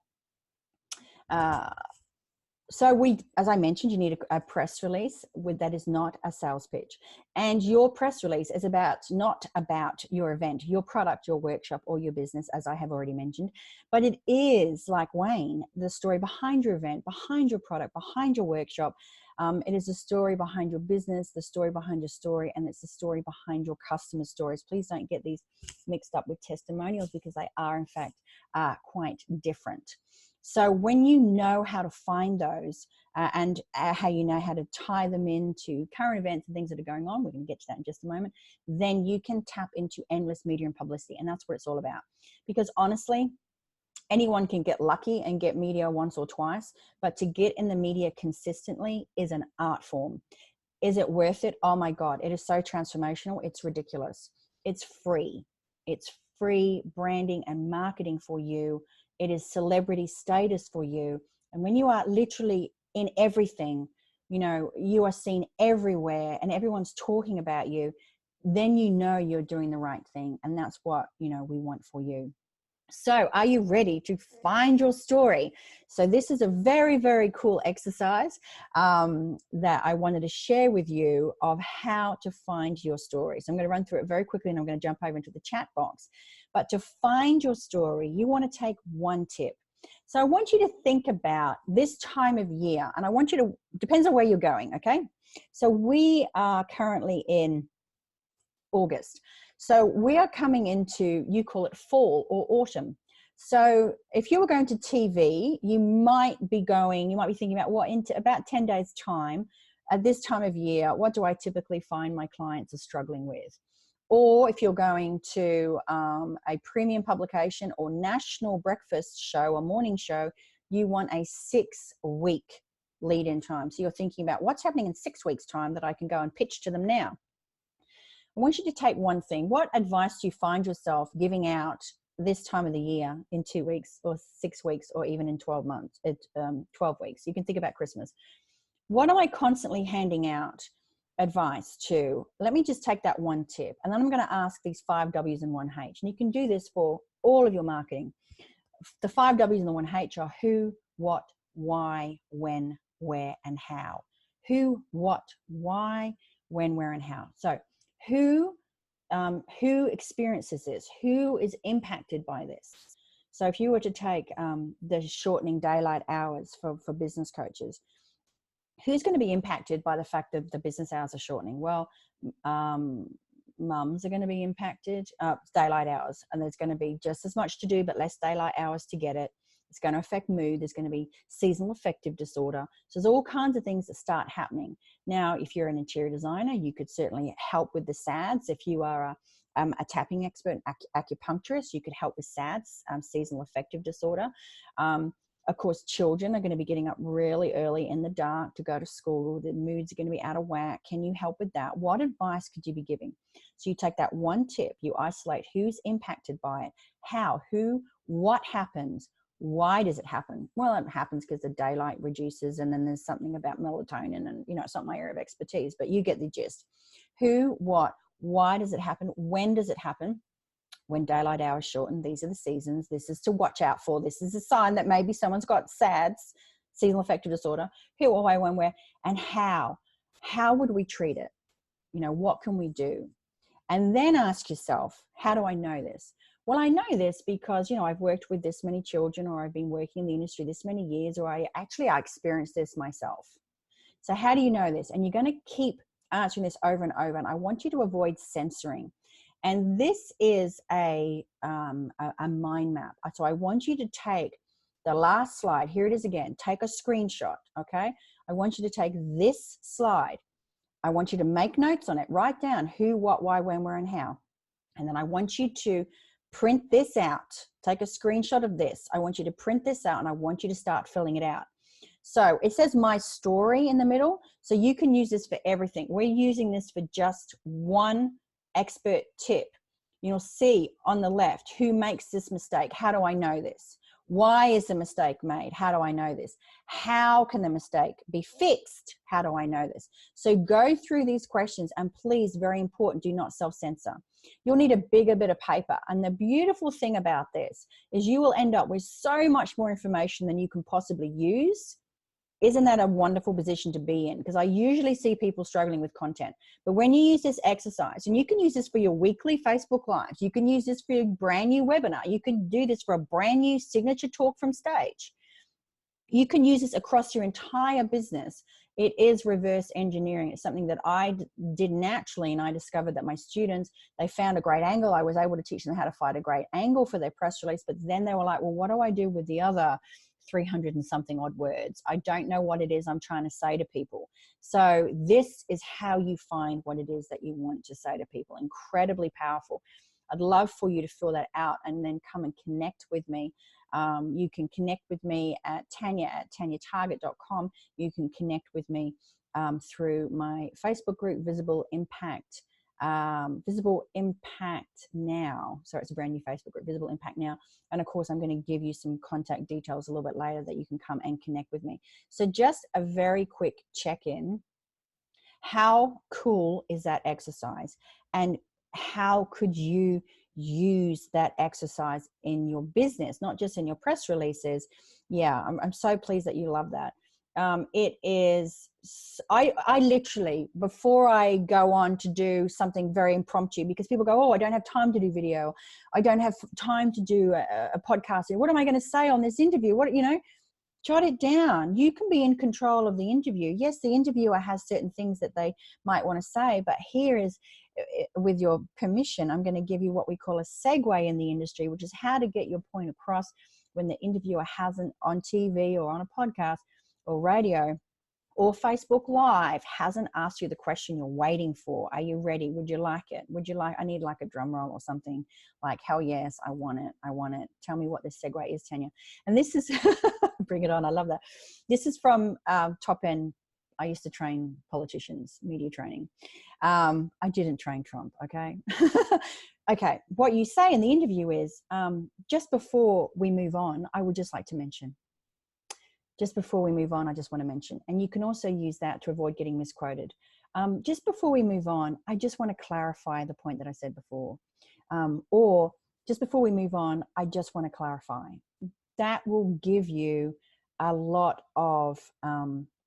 [SPEAKER 1] So as I mentioned, you need a press release that is not a sales pitch. And your press release is not about your event, your product, your workshop, or your business, as I have already mentioned, but it is, like Wayne, the story behind your event, behind your product, behind your workshop. It is the story behind your business, the story behind your story, and it's the story behind your customer stories. Please don't get these mixed up with testimonials, because they are, in fact, quite different. So when you know how to find those and how you know how to tie them into current events and things that are going on, we're going to get to that in just a moment, then you can tap into endless media and publicity. And that's what it's all about. Because honestly, anyone can get lucky and get media once or twice, but to get in the media consistently is an art form. Is it worth it? Oh my God, it is so transformational. It's ridiculous. It's free. It's free branding and marketing for you. It is celebrity status for you. And when you are literally in everything, you know, you are seen everywhere and everyone's talking about you, then you know you're doing the right thing. And that's what, you know, we want for you. So are you ready to find your story? So this is a very, very cool exercise that I wanted to share with you of how to find your story. So I'm going to run through it very quickly and I'm going to jump over into the chat box. But to find your story, you want to take one tip. So I want you to think about this time of year, and I want you to, depends on where you're going, okay? So we are currently in August. So we are coming into, you call it fall or autumn. So if you were going to TV, you might be thinking about what, into about 10 days time, at this time of year, what do I typically find my clients are struggling with? Or if you're going to a premium publication or national breakfast show or morning show, you want a 6-week lead-in time. So you're thinking about what's happening in 6 weeks' time that I can go and pitch to them now. I want you to take one thing. What advice do you find yourself giving out this time of the year in 2 weeks or 6 weeks or even in 12 months, 12 weeks? You can think about Christmas. What am I constantly handing out advice to? Let me just take that one tip. And then I'm going to ask these 5 W's and 1 H. And you can do this for all of your marketing. The 5 W's and the 1 H are who, what, why, when, where, and how. Who, what, why, when, where, and how. So who experiences this? Who is impacted by this? So if you were to take the shortening daylight hours for business coaches, who's going to be impacted by the fact that the business hours are shortening? Well, mums are going to be impacted, daylight hours, and there's going to be just as much to do, but less daylight hours to get it. It's going to affect mood. There's going to be seasonal affective disorder. So there's all kinds of things that start happening. Now, if you're an interior designer, you could certainly help with the SADS. If you are a tapping expert, acupuncturist, you could help with SADS, seasonal affective disorder. Of course, children are going to be getting up really early in the dark to go to school. The moods are going to be out of whack. Can you help with that? What advice could you be giving? So you take that one tip, you isolate who's impacted by it, how, who, what happens, why does it happen? Well, it happens because the daylight reduces, and then there's something about melatonin, and you know, it's not my area of expertise, but you get the gist. Who, what, why does it happen? When does it happen? When daylight hours shorten, these are the seasons. This is to watch out for. This is a sign that maybe someone's got SADS, seasonal affective disorder. Who, why, when, where, and how. How would we treat it? You know, what can we do? And then ask yourself, how do I know this? Well, I know this because, you know, I've worked with this many children, or I've been working in the industry this many years, or I experienced this myself. So how do you know this? And you're going to keep answering this over and over. And I want you to avoid censoring. And this is a mind map. So I want you to take the last slide. Here it is again. Take a screenshot, okay? I want you to take this slide. I want you to make notes on it. Write down who, what, why, when, where, and how. And then I want you to print this out. Take a screenshot of this. I want you to print this out, and I want you to start filling it out. So it says my story in the middle. So you can use this for everything. We're using this for just one expert tip. You'll see on the left, who makes this mistake? How do I know this? Why is the mistake made? How do I know this? How can the mistake be fixed? How do I know this? So go through these questions, and please, very important, do not self-censor. You'll need a bigger bit of paper. And the beautiful thing about this is you will end up with so much more information than you can possibly use. Isn't that a wonderful position to be in? Because I usually see people struggling with content. But when you use this exercise, and you can use this for your weekly Facebook Lives, you can use this for your brand new webinar, you can do this for a brand new signature talk from stage. You can use this across your entire business. It is reverse engineering. It's something that I did naturally, and I discovered that my students, they found a great angle. I was able to teach them how to find a great angle for their press release, but then they were like, well, what do I do with the other 300 and something odd words? I don't know what it is I'm trying to say to people. So this is how you find what it is that you want to say to people. Incredibly powerful. I'd love for you to fill that out and then come and connect with me. You can connect with me at tanya@tanyatarget.com. You can connect with me through my Facebook group, Visible Impact Visible Impact Now. So it's a brand new Facebook group, Visible Impact Now. And of course, I'm going to give you some contact details a little bit later that you can come and connect with me. So just a very quick check-in. How cool is that exercise? And how could you use that exercise in your business, not just in your press releases? Yeah, I'm so pleased that you love that. It is, I literally, before I go on to do something very impromptu, because people go, oh, I don't have time to do video. I don't have time to do a podcast. What am I going to say on this interview? What, you know, jot it down. You can be in control of the interview. Yes, the interviewer has certain things that they might want to say, but here is, with your permission, I'm going to give you what we call a segue in the industry, which is how to get your point across when the interviewer hasn't, on TV or on a podcast or radio or Facebook Live, hasn't asked you the question you're waiting for. Are you ready? Would you like it? Would you like, I need like a drum roll or something, like, hell yes, I want it. I want it. Tell me what this segue is, Tanya. And this is, bring it on. I love that. This is from Top End. I used to train politicians, media training. I didn't train Trump, okay? Okay, what you say in the interview is, just before we move on, I would just like to mention. Just before we move on, I just want to mention, and you can also use that to avoid getting misquoted. Just before we move on, I just want to clarify the point that I said before. Or just before we move on, I just want to clarify. That will give you a lot of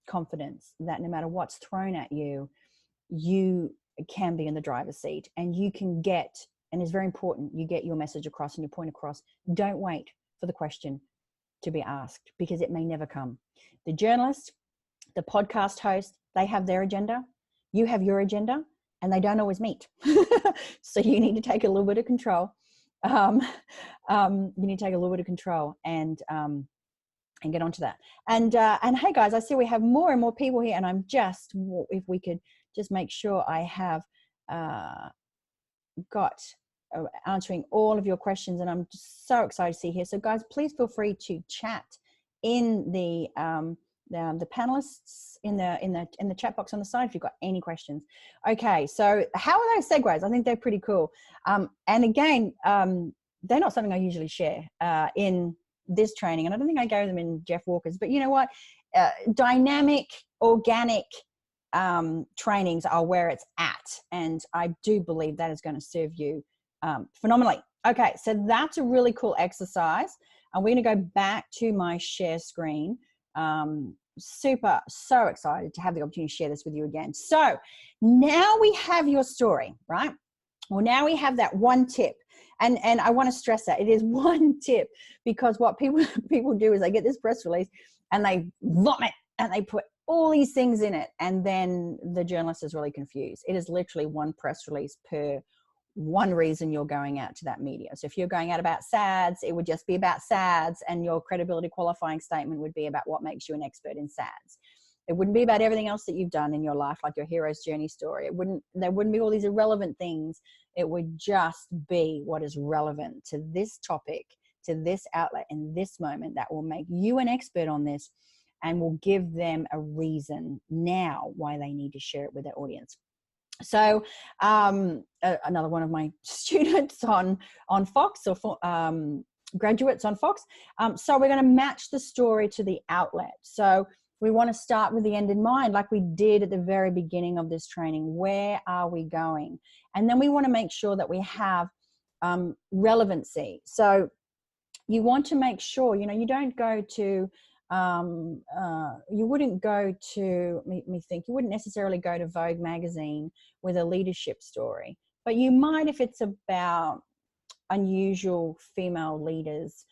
[SPEAKER 1] confidence that no matter what's thrown at you, you can be in the driver's seat and you can get, and it's very important, you get your message across and your point across. Don't wait for the question to be asked, because it may never come. The journalist, the podcast host, they have their agenda, you have your agenda, and they don't always meet. So you need to take a little bit of control. You need to take a little bit of control and get onto that. And hey guys, I see we have more and more people here, and I'm just, if we could just make sure I have got answering all of your questions, and I'm just so excited to see here. So guys, please feel free to chat in the panelists in the chat box on the side if you've got any questions. Okay, so how are those segues? I think they're pretty cool. And again, they're not something I usually share in this training, and I don't think I go them in Jeff Walker's, but you know what? Dynamic, organic trainings are where it's at, and I do believe that is going to serve you phenomenally. Okay, so that's a really cool exercise, and we're going to go back to my share screen. So excited to have the opportunity to share this with you again. So now we have your story, right? Well, now we have that one tip, and I want to stress that it is one tip, because what people do is they get this press release and they vomit and they put all these things in it, and then the journalist is really confused. It is literally one press release per one reason you're going out to that media. So if you're going out about SADS, it would just be about SADS, and your credibility qualifying statement would be about what makes you an expert in SADS. It wouldn't be about everything else that you've done in your life, like your hero's journey story. There wouldn't be all these irrelevant things. It would just be what is relevant to this topic, to this outlet in this moment, that will make you an expert on this and will give them a reason now why they need to share it with their audience. So another one of my students on Fox, or graduates on Fox. So we're going to match the story to the outlet. So we want to start with the end in mind, like we did at the very beginning of this training. Where are we going? And then we want to make sure that we have relevancy. So you want to make sure, you know, you don't go to, you wouldn't go to, you wouldn't necessarily go to Vogue magazine with a leadership story, but you might if it's about unusual female leaders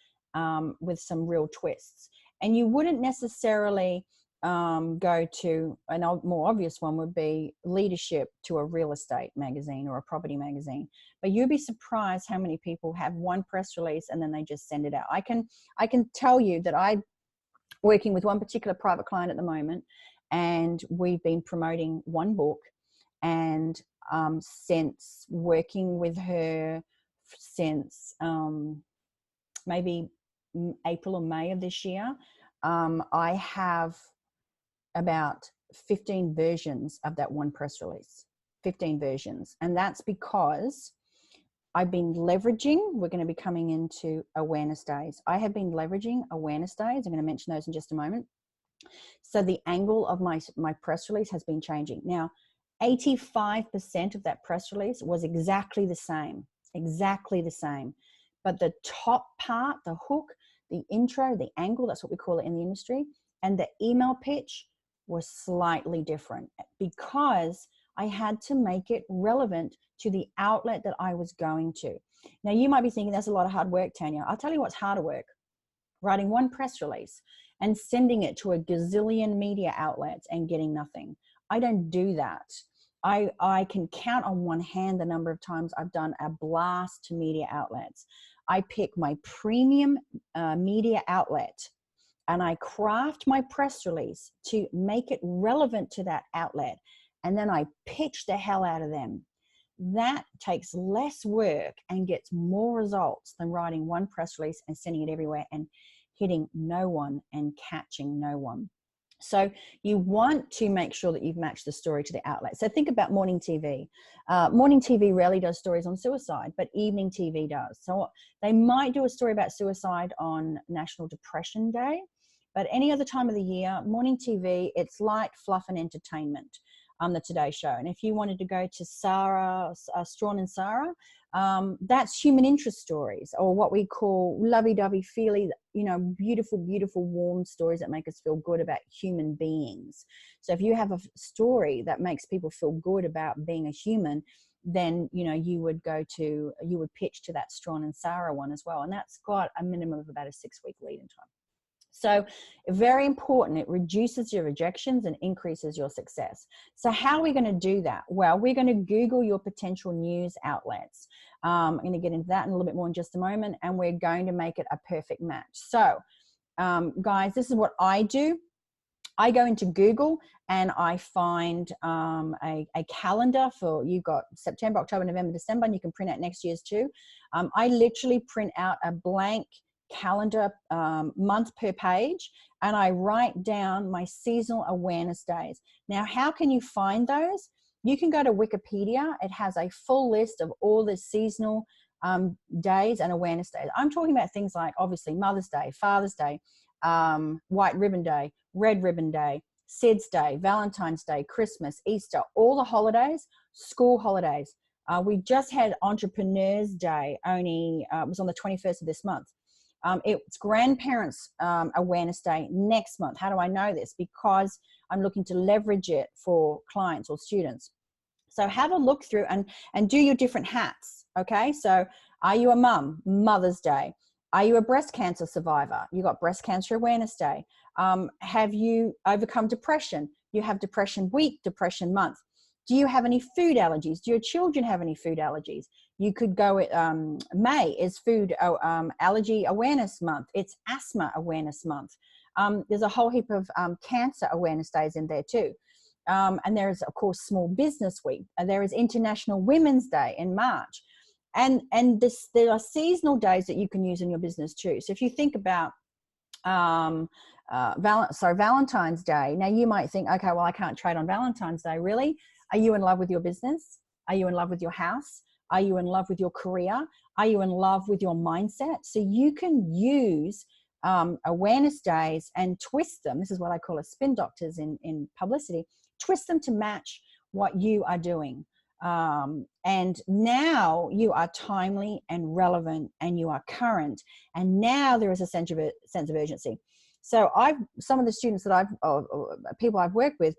[SPEAKER 1] with some real twists. And you wouldn't necessarily go to, a more obvious one would be leadership to a real estate magazine or a property magazine. But you'd be surprised how many people have one press release and then they just send it out. I can tell you that I'm working with one particular private client at the moment, and we've been promoting one book, and since working with her since maybe April or May of this year, I have about 15 versions of that one press release. 15 versions. And that's because I've been leveraging, we're going to be coming into awareness days. I have been leveraging awareness days. I'm going to mention those in just a moment. So the angle of my press release has been changing. Now, 85% of that press release was exactly the same. But the top part, the hook, the intro, the angle, that's what we call it in the industry, and the email pitch was slightly different because I had to make it relevant to the outlet that I was going to. Now, you might be thinking that's a lot of hard work, Tanya. I'll tell you what's harder work. Writing one press release and sending it to a gazillion media outlets and getting nothing. I don't do that. I can count on one hand the number of times I've done a blast to media outlets. I pick my premium media outlet and I craft my press release to make it relevant to that outlet. And then I pitch the hell out of them. That takes less work and gets more results than writing one press release and sending it everywhere and hitting no one and catching no one. So you want to make sure that you've matched the story to the outlet. So think about morning TV. Morning TV rarely does stories on suicide, but evening TV does. So they might do a story about suicide on National Depression Day, but any other time of the year, morning TV, it's light, fluff, and entertainment. The Today Show. And if you wanted to go to Sarah, Strawn and Sarah, that's human interest stories, or what we call lovey-dovey, feely, beautiful, beautiful, warm stories that make us feel good about human beings. So if you have a story that makes people feel good about being a human, then, you would pitch to that Strawn and Sarah one as well. And that's got a minimum of about a 6-week lead-in time. So very important, it reduces your rejections and increases your success. So how are we going to do that? Well, we're going to Google your potential news outlets. I'm going to get into that in a little bit more in just a moment, and we're going to make it a perfect match. So guys, this is what I do. I go into Google and I find a calendar for, you've got September, October, November, December, and you can print out next year's too. I literally print out a blank calendar month per page, and I write down my seasonal awareness days. Now, how can you find those? You can go to Wikipedia. It has a full list of all the seasonal days and awareness days. I'm talking about things like, obviously, Mother's Day, Father's Day, White Ribbon Day, Red Ribbon Day, Sid's Day, Valentine's Day, Christmas, Easter, all the holidays, school holidays. We just had Entrepreneurs Day, it was on the 21st of this month. It's Grandparents Awareness Day next month. How do I know this? Because I'm looking to leverage it for clients or students. So have a look through and do your different hats, okay? So are you a mum? Mother's Day. Are you a breast cancer survivor? You got Breast Cancer Awareness Day. Have you overcome depression? You have Depression Week, Depression Month. Do you have any food allergies? Do your children have any food allergies? You could go with May is Food Allergy Awareness Month. It's Asthma Awareness Month. There's a whole heap of cancer awareness days in there too. And there is, of course, Small Business Week. There is International Women's Day in March. And there are seasonal days that you can use in your business too. So if you think about Valentine's Day, now you might think, okay, well, I can't trade on Valentine's Day. Really? Are you in love with your business? Are you in love with your house? Are you in love with your career? Are you in love with your mindset? So you can use awareness days and twist them. This is what I call a spin doctors in publicity. Twist them to match what you are doing. And now you are timely and relevant and you are current. And now there is a sense of urgency. So some of the students that people I've worked with,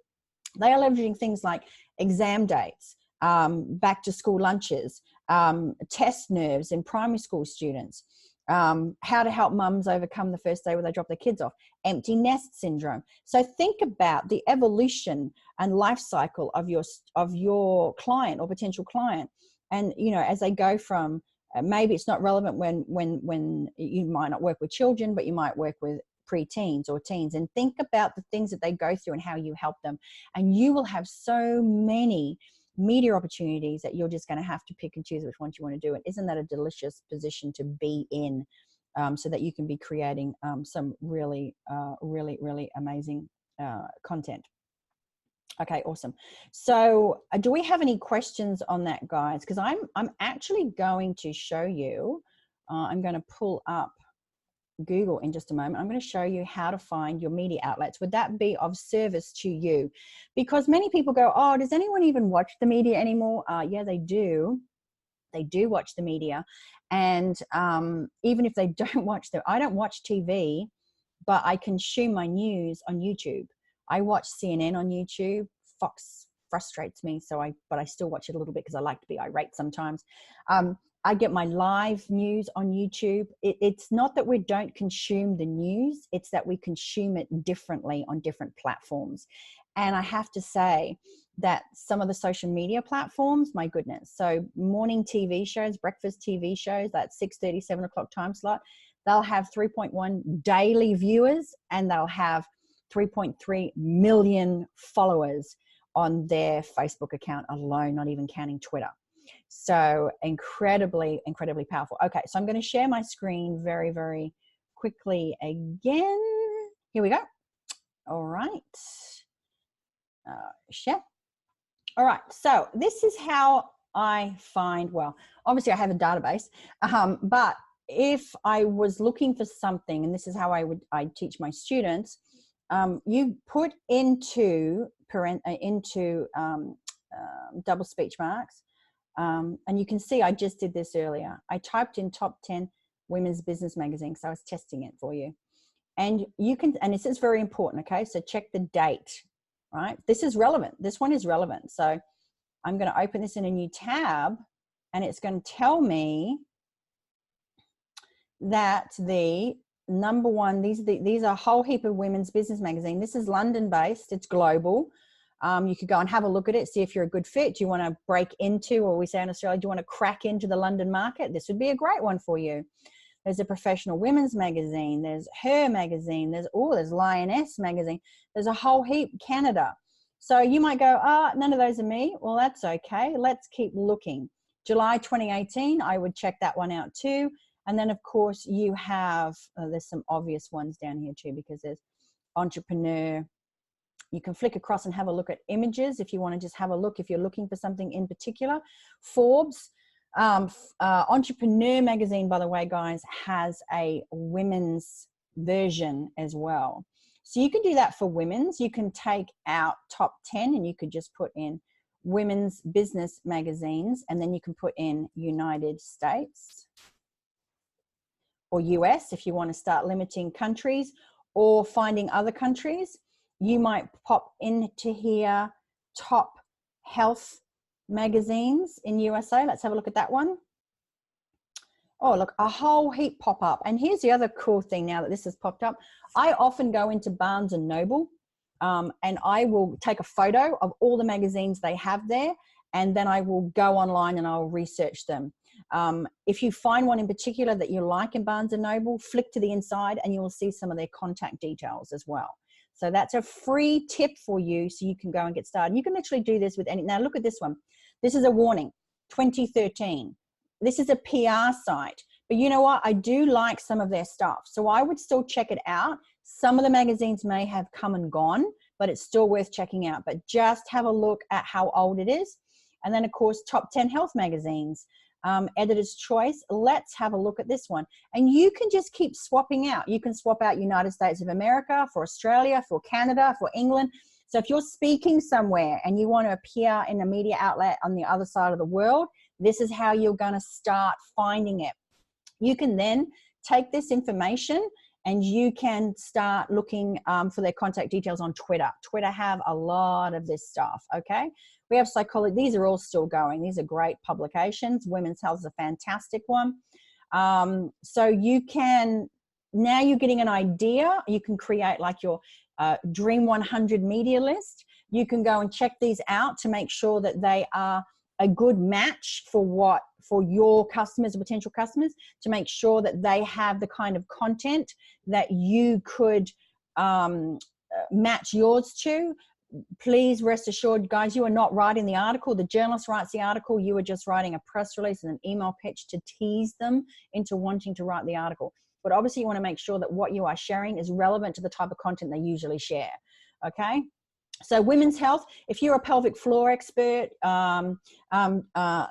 [SPEAKER 1] they are leveraging things like exam dates, back to school lunches, test nerves in primary school students, how to help mums overcome the first day where they drop their kids off, empty nest syndrome. So think about the evolution and life cycle of your client or potential client. And, as they go from, maybe it's not relevant when you might not work with children, but you might work with pre-teens or teens, and think about the things that they go through and how you help them. And you will have so many media opportunities that you're just going to have to pick and choose which ones you want to do. And isn't that a delicious position to be in, so that you can be creating some really, really, really amazing content. Okay, awesome. So do we have any questions on that, guys? Because I'm actually going to show you, I'm going to pull up Google in just a moment. I'm going to show you how to find your media outlets. Would that be of service to you? Because many people go, oh, does anyone even watch the media anymore? Yeah, they do. They do watch the media. And even if they don't watch I don't watch TV, but I consume my news on YouTube. I watch CNN on YouTube. Fox frustrates me, but I still watch it a little bit because I like to be irate sometimes. I get my live news on YouTube. It's not that we don't consume the news, it's that we consume it differently on different platforms. And I have to say that some of the social media platforms, my goodness, so morning TV shows, breakfast TV shows, that 6:30, 7 o'clock time slot, they'll have 3.1 daily viewers and they'll have 3.3 million followers on their Facebook account alone, not even counting Twitter. So incredibly, incredibly powerful. Okay, so I'm going to share my screen very, very quickly again. Here we go. All right. Share. All right, so this is how I find, well, obviously I have a database, but if I was looking for something, and this is how I teach my students, you put into double speech marks, and you can see I just did this earlier. I typed in top 10 women's business magazines, so I was testing it for you. And you can, and this is very important, okay? So check the date, right? This is relevant. This one is relevant. So I'm going to open this in a new tab, and it's going to tell me that the #1, these are a whole heap of women's business magazine. This is London based. It's global. You could go and have a look at it, see if you're a good fit. Do you want to break into, or we say in Australia, do you want to crack into the London market? This would be a great one for you. There's a professional women's magazine. There's Her magazine. There's Lioness magazine. There's a whole heap. Canada. So you might go, none of those are me. Well, that's okay. Let's keep looking. July 2018, I would check that one out too. And then, of course, you have, there's some obvious ones down here too, because there's Entrepreneur. You can flick across and have a look at images if you want to just have a look, if you're looking for something in particular. Forbes. Entrepreneur magazine, by the way, guys, has a women's version as well. So you can do that for women's. You can take out top 10 and you could just put in women's business magazines, and then you can put in United States or US if you want to start limiting countries or finding other countries. You might pop into here top health magazines in USA. Let's have a look at that one. Oh, look, a whole heap pop up. And here's the other cool thing now that this has popped up. I often go into Barnes and Noble and I will take a photo of all the magazines they have there, and then I will go online and I'll research them. If you find one in particular that you like in Barnes and Noble, flick to the inside and you will see some of their contact details as well. So that's a free tip for you, so you can go and get started. You can literally do this with any. Now look at this one. This is a warning, 2013. This is a PR site, but you know what? I do like some of their stuff, so I would still check it out. Some of the magazines may have come and gone, but it's still worth checking out. But just have a look at how old it is. And then, of course, top 10 health magazines, Editor's Choice. Let's have a look at this one. And you can just keep swapping out. You can swap out United States of America for Australia, for Canada, for England. So if you're speaking somewhere and you want to appear in a media outlet on the other side of the world, this is how you're going to start finding it. You can then take this information and you can start looking for their contact details on Twitter. Twitter have a lot of this stuff, okay? We have Psychology. These are all still going. These are great publications. Women's Health is a fantastic one. So you can, now you're getting an idea. You can create like your Dream 100 media list. You can go and check these out to make sure that they are a good match for your customers or potential customers, to make sure that they have the kind of content that you could match yours to. Please rest assured, guys, you are not writing the article. The journalist writes the article. You are just writing a press release and an email pitch to tease them into wanting to write the article. But obviously you want to make sure that what you are sharing is relevant to the type of content they usually share, okay? So women's health, if you're a pelvic floor expert, I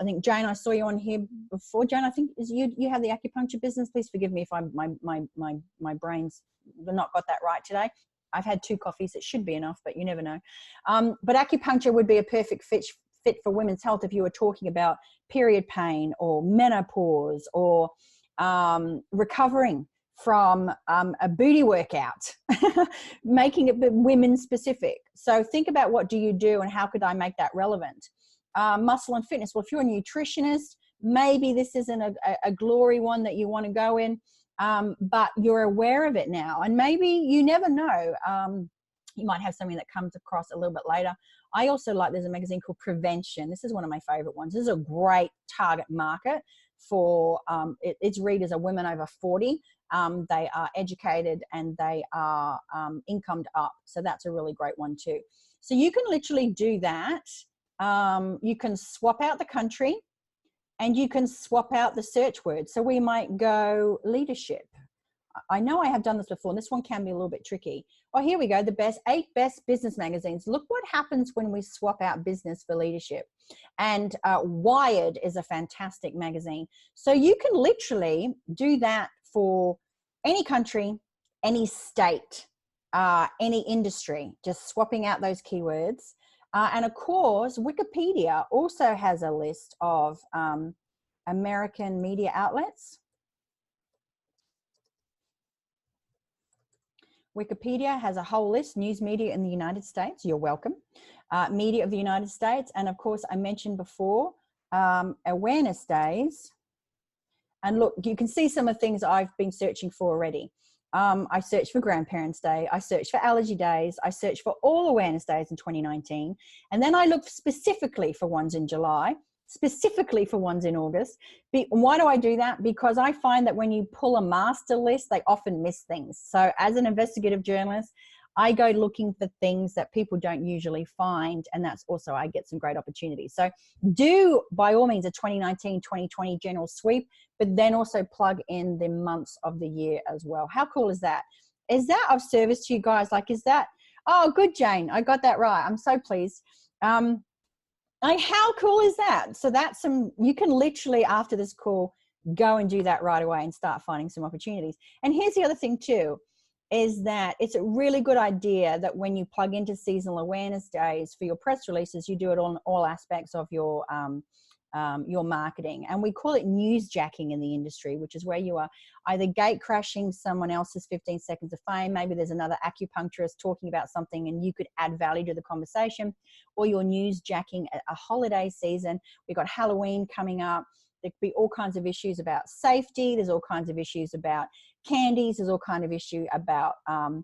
[SPEAKER 1] think Jane, I saw you on here before. Jane, I think you have the acupuncture business. Please forgive me if my brain's not got that right today. I've had 2 coffees. It should be enough, but you never know. But acupuncture would be a perfect fit for women's health if you were talking about period pain or menopause or recovering from a booty workout, making it women specific. So think about, what do you do and how could I make that relevant? Muscle and fitness. Well, if you're a nutritionist, maybe this isn't a glory one that you want to go in, but you're aware of it now. And maybe, you never know, you might have something that comes across a little bit later. I also like, there's a magazine called Prevention. This is one of my favorite ones. This is a great target market for, its readers are women over 40. They are educated and they are incomed up. So that's a really great one too. So you can literally do that. You can swap out the country and you can swap out the search word. So we might go leadership. I know I have done this before, and this one can be a little bit tricky. Oh, here we go. The 8 best business magazines. Look what happens when we swap out business for leadership. And Wired is a fantastic magazine. So you can literally do that for any country, any state, any industry, just swapping out those keywords. And of course, Wikipedia also has a list of American media outlets. Wikipedia has a whole list, news media in the United States, you're welcome. Media of the United States, and of course, I mentioned before, awareness days. And look, you can see some of the things I've been searching for already. I searched for Grandparents' Day, I searched for Allergy Days, I searched for all awareness days in 2019, and then I looked specifically for ones in July, specifically for ones in August. Why do I do that? Because I find that when you pull a master list, they often miss things. So as an investigative journalist, I go looking for things that people don't usually find, and that's also, I get some great opportunities. So do, by all means, a 2019, 2020 general sweep, but then also plug in the months of the year as well. How cool is that? Is that of service to you guys? Like, is that, oh, good, Jane, I got that right. I'm so pleased. Like, how cool is that? So that's you can literally, after this call, go and do that right away and start finding some opportunities. And here's the other thing too, is that it's a really good idea that when you plug into seasonal awareness days for your press releases, you do it on all aspects of your marketing. And we call it newsjacking in the industry, which is where you are either gate crashing someone else's 15 seconds of fame. Maybe there's another acupuncturist talking about something and you could add value to the conversation, or you're newsjacking a holiday season. We've got Halloween coming up. There could be all kinds of issues about safety. There's all kinds of issues about candies. There's all kind of issue about, I'm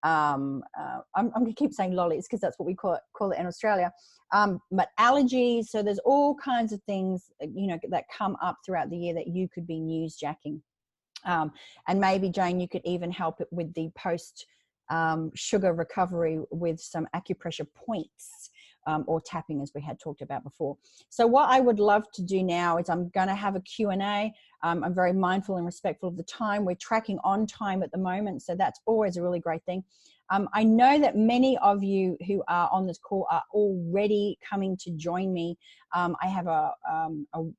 [SPEAKER 1] going to keep saying lollies because that's what we call it in Australia. But allergies. So there's all kinds of things, that come up throughout the year that you could be newsjacking. And maybe, Jane, you could even help it with the post sugar recovery with some acupressure points. Or tapping, as we had talked about before. So what I would love to do now is I'm going to have a Q&A. I'm very mindful and respectful of the time. We're tracking on time at the moment, so that's always a really great thing. I know that many of you who are on this call are already coming to join me. I have a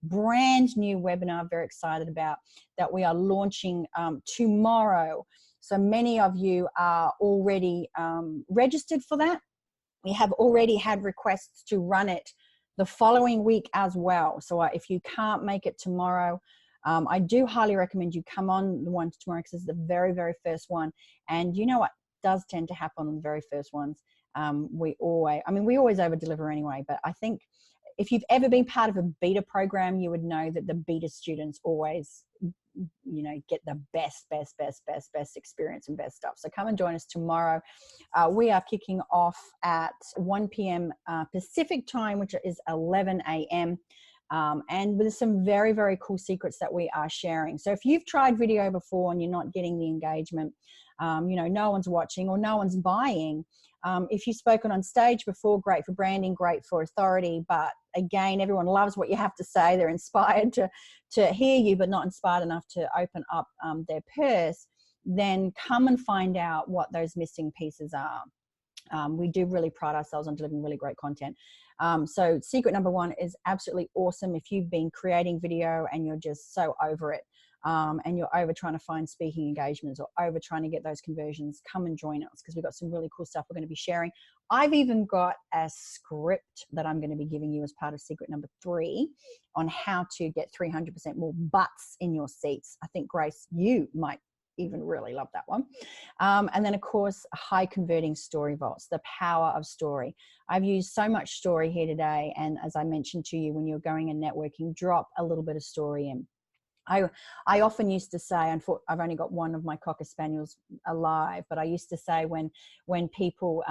[SPEAKER 1] brand new webinar I'm very excited about that we are launching tomorrow. So many of you are already registered for that. We have already had requests to run it the following week as well. So if you can't make it tomorrow, I do highly recommend you come on the one tomorrow, because it's the very, very first one. And you know what does tend to happen on the very first ones? We always over deliver anyway, but I think if you've ever been part of a beta program, you would know that the beta students always, get the best experience and best stuff. So come and join us tomorrow. We are kicking off at 1 p.m. Pacific time, which is 11 a.m. And with some very, very cool secrets that we are sharing. So if you've tried video before and you're not getting the engagement, no one's watching or no one's buying. If you've spoken on stage before, great for branding, great for authority. But again, everyone loves what you have to say. They're inspired to hear you, but not inspired enough to open up their purse. Then come and find out what those missing pieces are. We do really pride ourselves on delivering really great content. So secret number one is absolutely awesome. If you've been creating video and you're just so over it, and you're over trying to find speaking engagements or over trying to get those conversions, come and join us, because we've got some really cool stuff we're going to be sharing. I've even got a script that I'm going to be giving you as part of secret number 3 on how to get 300% more butts in your seats. I think, Grace, you might even really love that one. And then of course, high converting story vaults, the power of story. I've used so much story here today. And as I mentioned to you, when you're going and networking, drop a little bit of story in. I often used to say, I've only got one of my Cocker Spaniels alive, but I used to say when people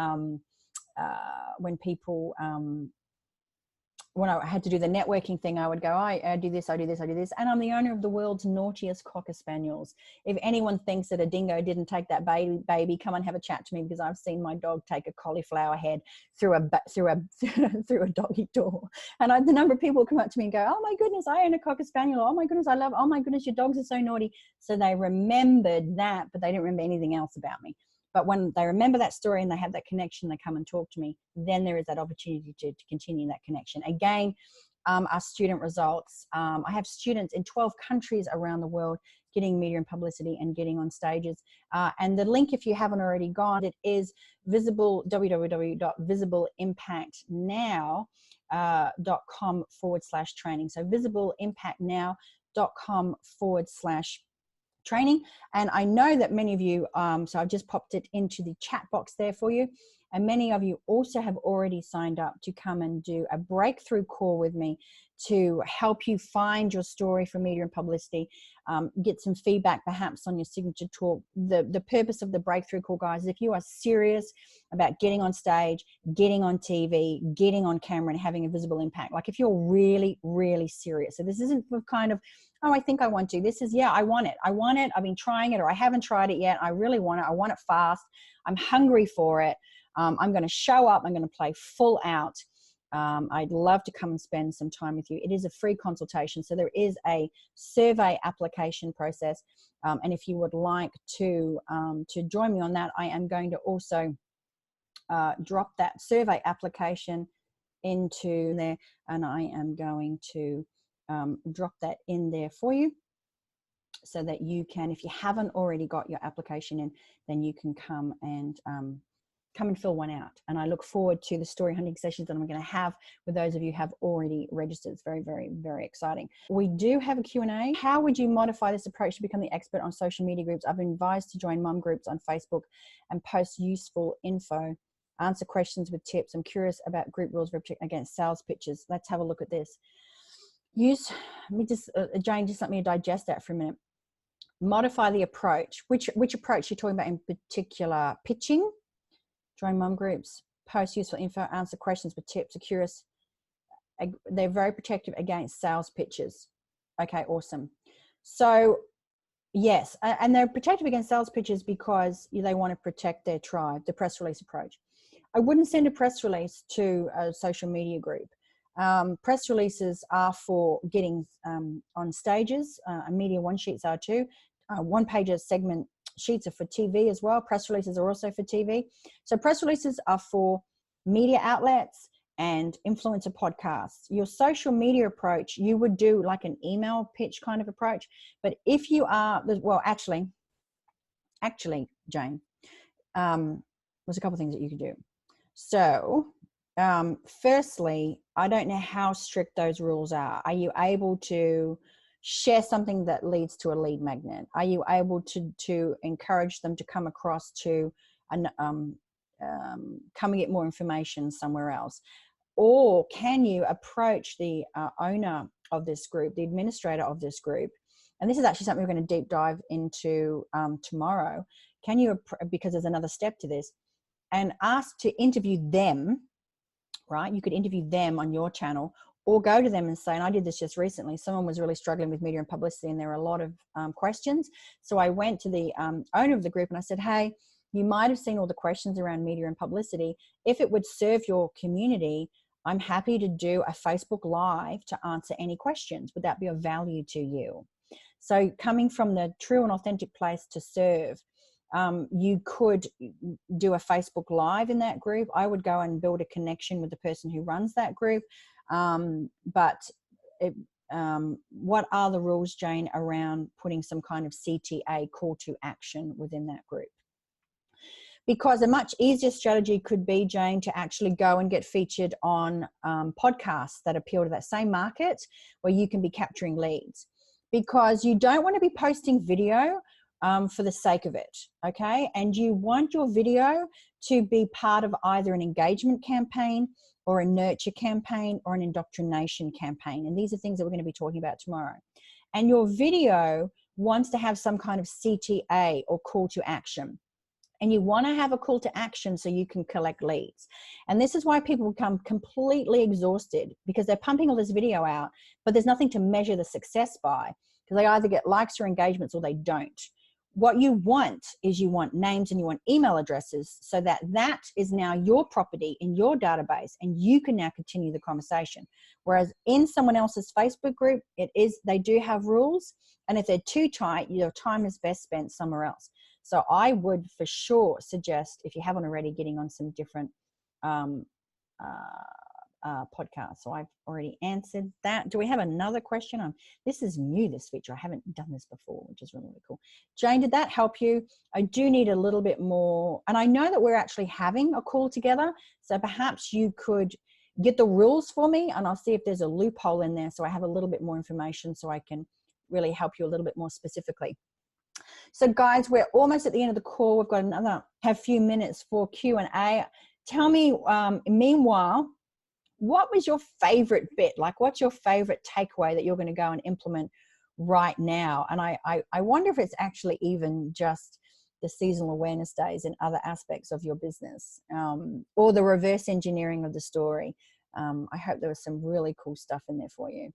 [SPEAKER 1] when I had to do the networking thing, I would go, I do this, I do this, I do this. And I'm the owner of the world's naughtiest Cocker Spaniels. If anyone thinks that a dingo didn't take that baby, come and have a chat to me, because I've seen my dog take a cauliflower head through a doggy door. And the number of people come up to me and go, oh my goodness, I own a Cocker Spaniel. Oh my goodness, oh my goodness, your dogs are so naughty. So they remembered that, but they didn't remember anything else about me. But when they remember that story and they have that connection, they come and talk to me, then there is that opportunity to continue that connection. Again, our student results. I have students in 12 countries around the world getting media and publicity and getting on stages. And the link, if you haven't already gone, it is visiblewww.visibleimpactnow.com/training. So visibleimpactnow.com/training. And I know that many of you, so I've just popped it into the chat box there for you. And many of you also have already signed up to come and do a breakthrough call with me to help you find your story for media and publicity, get some feedback perhaps on your signature talk. The purpose of the breakthrough call, guys, is if you are serious about getting on stage, getting on TV, getting on camera and having a visible impact, like if you're really, really serious. So this isn't for kind of, oh, I think I want to. This is, yeah, I want it. I want it. I've been trying it, or I haven't tried it yet. I really want it. I want it fast. I'm hungry for it. I'm going to show up. I'm going to play full out. I'd love to come and spend some time with you. It is a free consultation. So there is a survey application process. And if you would like to join me on that, I am going to also drop that survey application into there. And I am going to drop that in there for you, so that you can, if you haven't already got your application in, then you can come and fill one out. And I look forward to the story hunting sessions that I'm going to have with those of you who have already registered. It's very, very, very exciting. We do have a Q&A. How would you modify this approach to become the expert on social media groups? I've been advised to join mum groups on Facebook and post useful info, answer questions with tips. I'm curious about group rules against sales pitches. Let's have a look at this. Jane, just let me digest that for a minute. Modify the approach. Which approach you're talking about in particular? Pitching? Join mum groups, post useful info, answer questions with tips, are curious. They're very protective against sales pitches. Okay, awesome. So yes, and they're protective against sales pitches because they want to protect their tribe, the press release approach. I wouldn't send a press release to a social media group. Press releases are for getting on stages, media one sheets are too. One page segment sheets are for TV as well. Press releases are also for TV. So press releases are for media outlets and influencer podcasts. Your social media approach, you would do like an email pitch kind of approach. But if you are, well, actually, Jane, there's a couple of things that you could do. So firstly, I don't know how strict those rules are. Are you able to share something that leads to a lead magnet? Are you able to encourage them to come across to come and get more information somewhere else? Or can you approach the owner of this group, the administrator of this group? And this is actually something we're going to deep dive into tomorrow. Can you, because there's another step to this, and ask to interview them, right? You could interview them on your channel, or go to them and say, and I did this just recently, someone was really struggling with media and publicity and there were a lot of questions. So I went to the owner of the group and I said, hey, you might have seen all the questions around media and publicity. If it would serve your community, I'm happy to do a Facebook Live to answer any questions. Would that be of value to you? So coming from the true and authentic place to serve, You could do a Facebook Live in that group. I would go and build a connection with the person who runs that group. What are the rules, Jane, around putting some kind of CTA, call to action, within that group? Because a much easier strategy could be, Jane, to actually go and get featured on podcasts that appeal to that same market, where you can be capturing leads. Because you don't want to be posting video for the sake of it, okay? And you want your video to be part of either an engagement campaign or a nurture campaign or an indoctrination campaign. And these are things that we're going to be talking about tomorrow. And your video wants to have some kind of CTA, or call to action. And you want to have a call to action so you can collect leads. And this is why people become completely exhausted, because they're pumping all this video out, but there's nothing to measure the success by, because they either get likes or engagements or they don't. What you want is, you want names and you want email addresses, so that that is now your property in your database, and you can now continue the conversation. Whereas in someone else's Facebook group, they do have rules, and if they're too tight, your time is best spent somewhere else. So I would for sure suggest, if you haven't already, getting on some different podcasts. So I've already answered that. Do we have another question? This is new, this feature. I haven't done this before, which is really, really cool. Jane, did that help you? I do need a little bit more. And I know that we're actually having a call together. So perhaps you could get the rules for me, and I'll see if there's a loophole in there, so I have a little bit more information, so I can really help you a little bit more specifically. So guys, we're almost at the end of the call. We've got a few minutes for Q&A. Tell me, meanwhile, what was your favorite bit? Like, what's your favorite takeaway that you're going to go and implement right now? And I wonder if it's actually even just the seasonal awareness days and other aspects of your business, or the reverse engineering of the story. I hope there was some really cool stuff in there for you.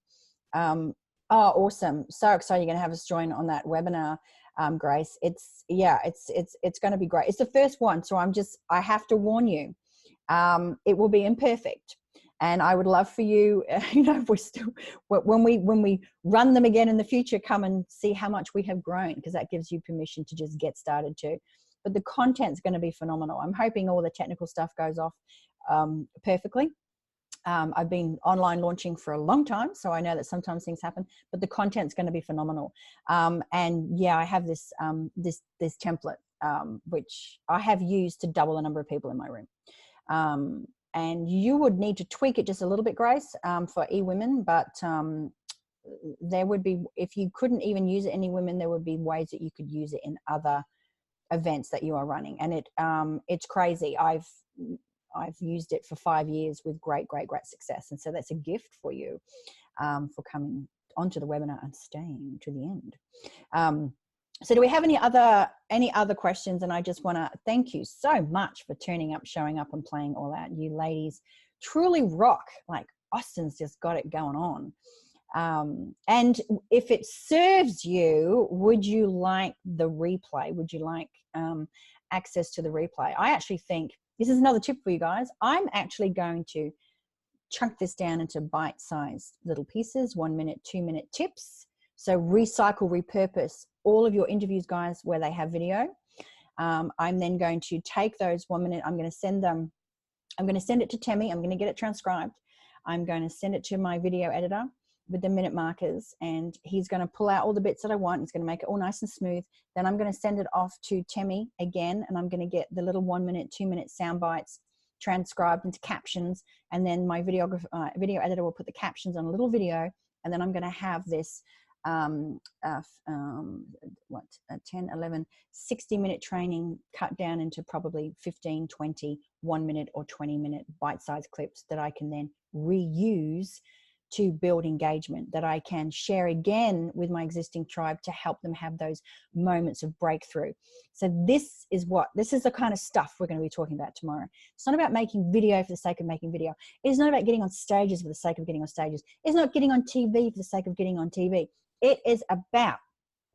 [SPEAKER 1] Oh, awesome. So excited you're going to have us join on that webinar, Grace. It's going to be great. It's the first one. So I have to warn you, it will be imperfect. And I would love for you, if we're still, when we run them again in the future, come and see how much we have grown, because that gives you permission to just get started too. But the content's going to be phenomenal. I'm hoping all the technical stuff goes off perfectly. I've been online launching for a long time, so I know that sometimes things happen, but the content's going to be phenomenal. And yeah, I have this this template, which I have used to double the number of people in my room. And you would need to tweak it just a little bit, Grace, for eWomen, but there would be, if you couldn't even use it in eWomen, there would be ways that you could use it in other events that you are running. And it's crazy. I've used it for 5 years with great success. And so that's a gift for you, for coming onto the webinar and staying to the end. So do we have any other questions? And I just want to thank you so much for turning up, showing up, and playing all out. You ladies truly rock. Like, Austin's just got it going on. And if it serves you, would you like the replay? Would you like access to the replay? I actually think this is another tip for you guys. I'm actually going to chunk this down into bite-sized little pieces, 1 minute, 2 minute tips. So recycle, repurpose all of your interviews, guys, where they have video. I'm then going to take those 1 minute, I'm going to send it to Temi. I'm going to get it transcribed. I'm going to send it to my video editor with the minute markers, and he's going to pull out all the bits that I want. He's going to make it all nice and smooth. Then I'm going to send it off to Temi again, and I'm going to get the little 1 minute, 2 minute sound bites transcribed into captions. And then my video editor will put the captions on a little video. And then I'm going to have this 10, 11, 60-minute training cut down into probably 15, 20, 1 minute or 20 minute bite-sized clips that I can then reuse to build engagement, that I can share again with my existing tribe to help them have those moments of breakthrough. So this is the kind of stuff we're going to be talking about tomorrow. It's not about making video for the sake of making video. It's not about getting on stages for the sake of getting on stages. It's not getting on TV for the sake of getting on TV. It is about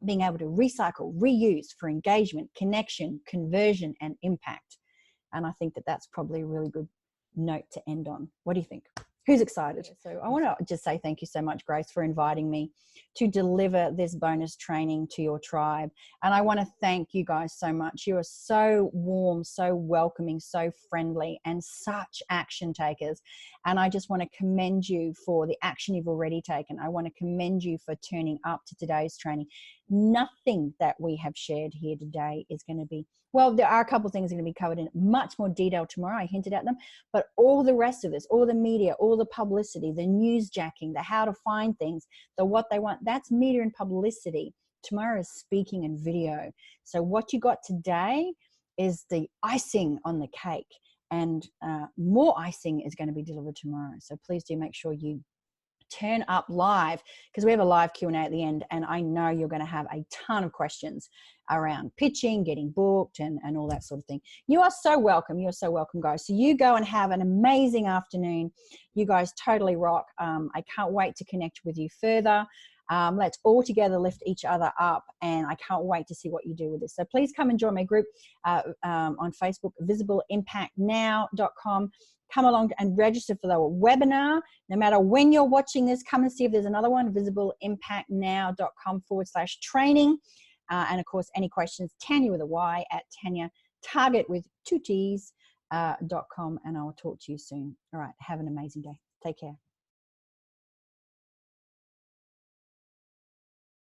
[SPEAKER 1] being able to recycle, reuse for engagement, connection, conversion, and impact. And I think that that's probably a really good note to end on. What do you think? Who's excited? So I want to just say thank you so much, Grace, for inviting me to deliver this bonus training to your tribe. And I want to thank you guys so much. You are so warm, so welcoming, so friendly, and such action takers. And I just want to commend you for the action you've already taken. I want to commend you for turning up to today's training. Nothing that we have shared here today is going to be, well, there are a couple of things going to be covered in much more detail tomorrow. I hinted at them, but all the rest of this, all the media, all the publicity, the newsjacking, the how to find things, the what they want, that's media and publicity. Tomorrow is speaking and video. So what you got today is the icing on the cake, and more icing is going to be delivered tomorrow. So please do make sure you turn up live, because we have a live Q&A at the end, and I know you're going to have a ton of questions around pitching, getting booked, and all that sort of thing. You are so welcome. You're so welcome, guys. So you go and have an amazing afternoon. You guys totally rock. I can't wait to connect with you further. Let's all together lift each other up, and I can't wait to see what you do with this. So please come and join my group on Facebook, visibleimpactnow.com. Come along and register for the webinar. No matter when you're watching this, come and see if there's another one, visibleimpactnow.com/training. And of course, any questions, Tanya with a Y at Tanya Target with 2 T's.com. And I will talk to you soon. All right. Have an amazing day. Take care.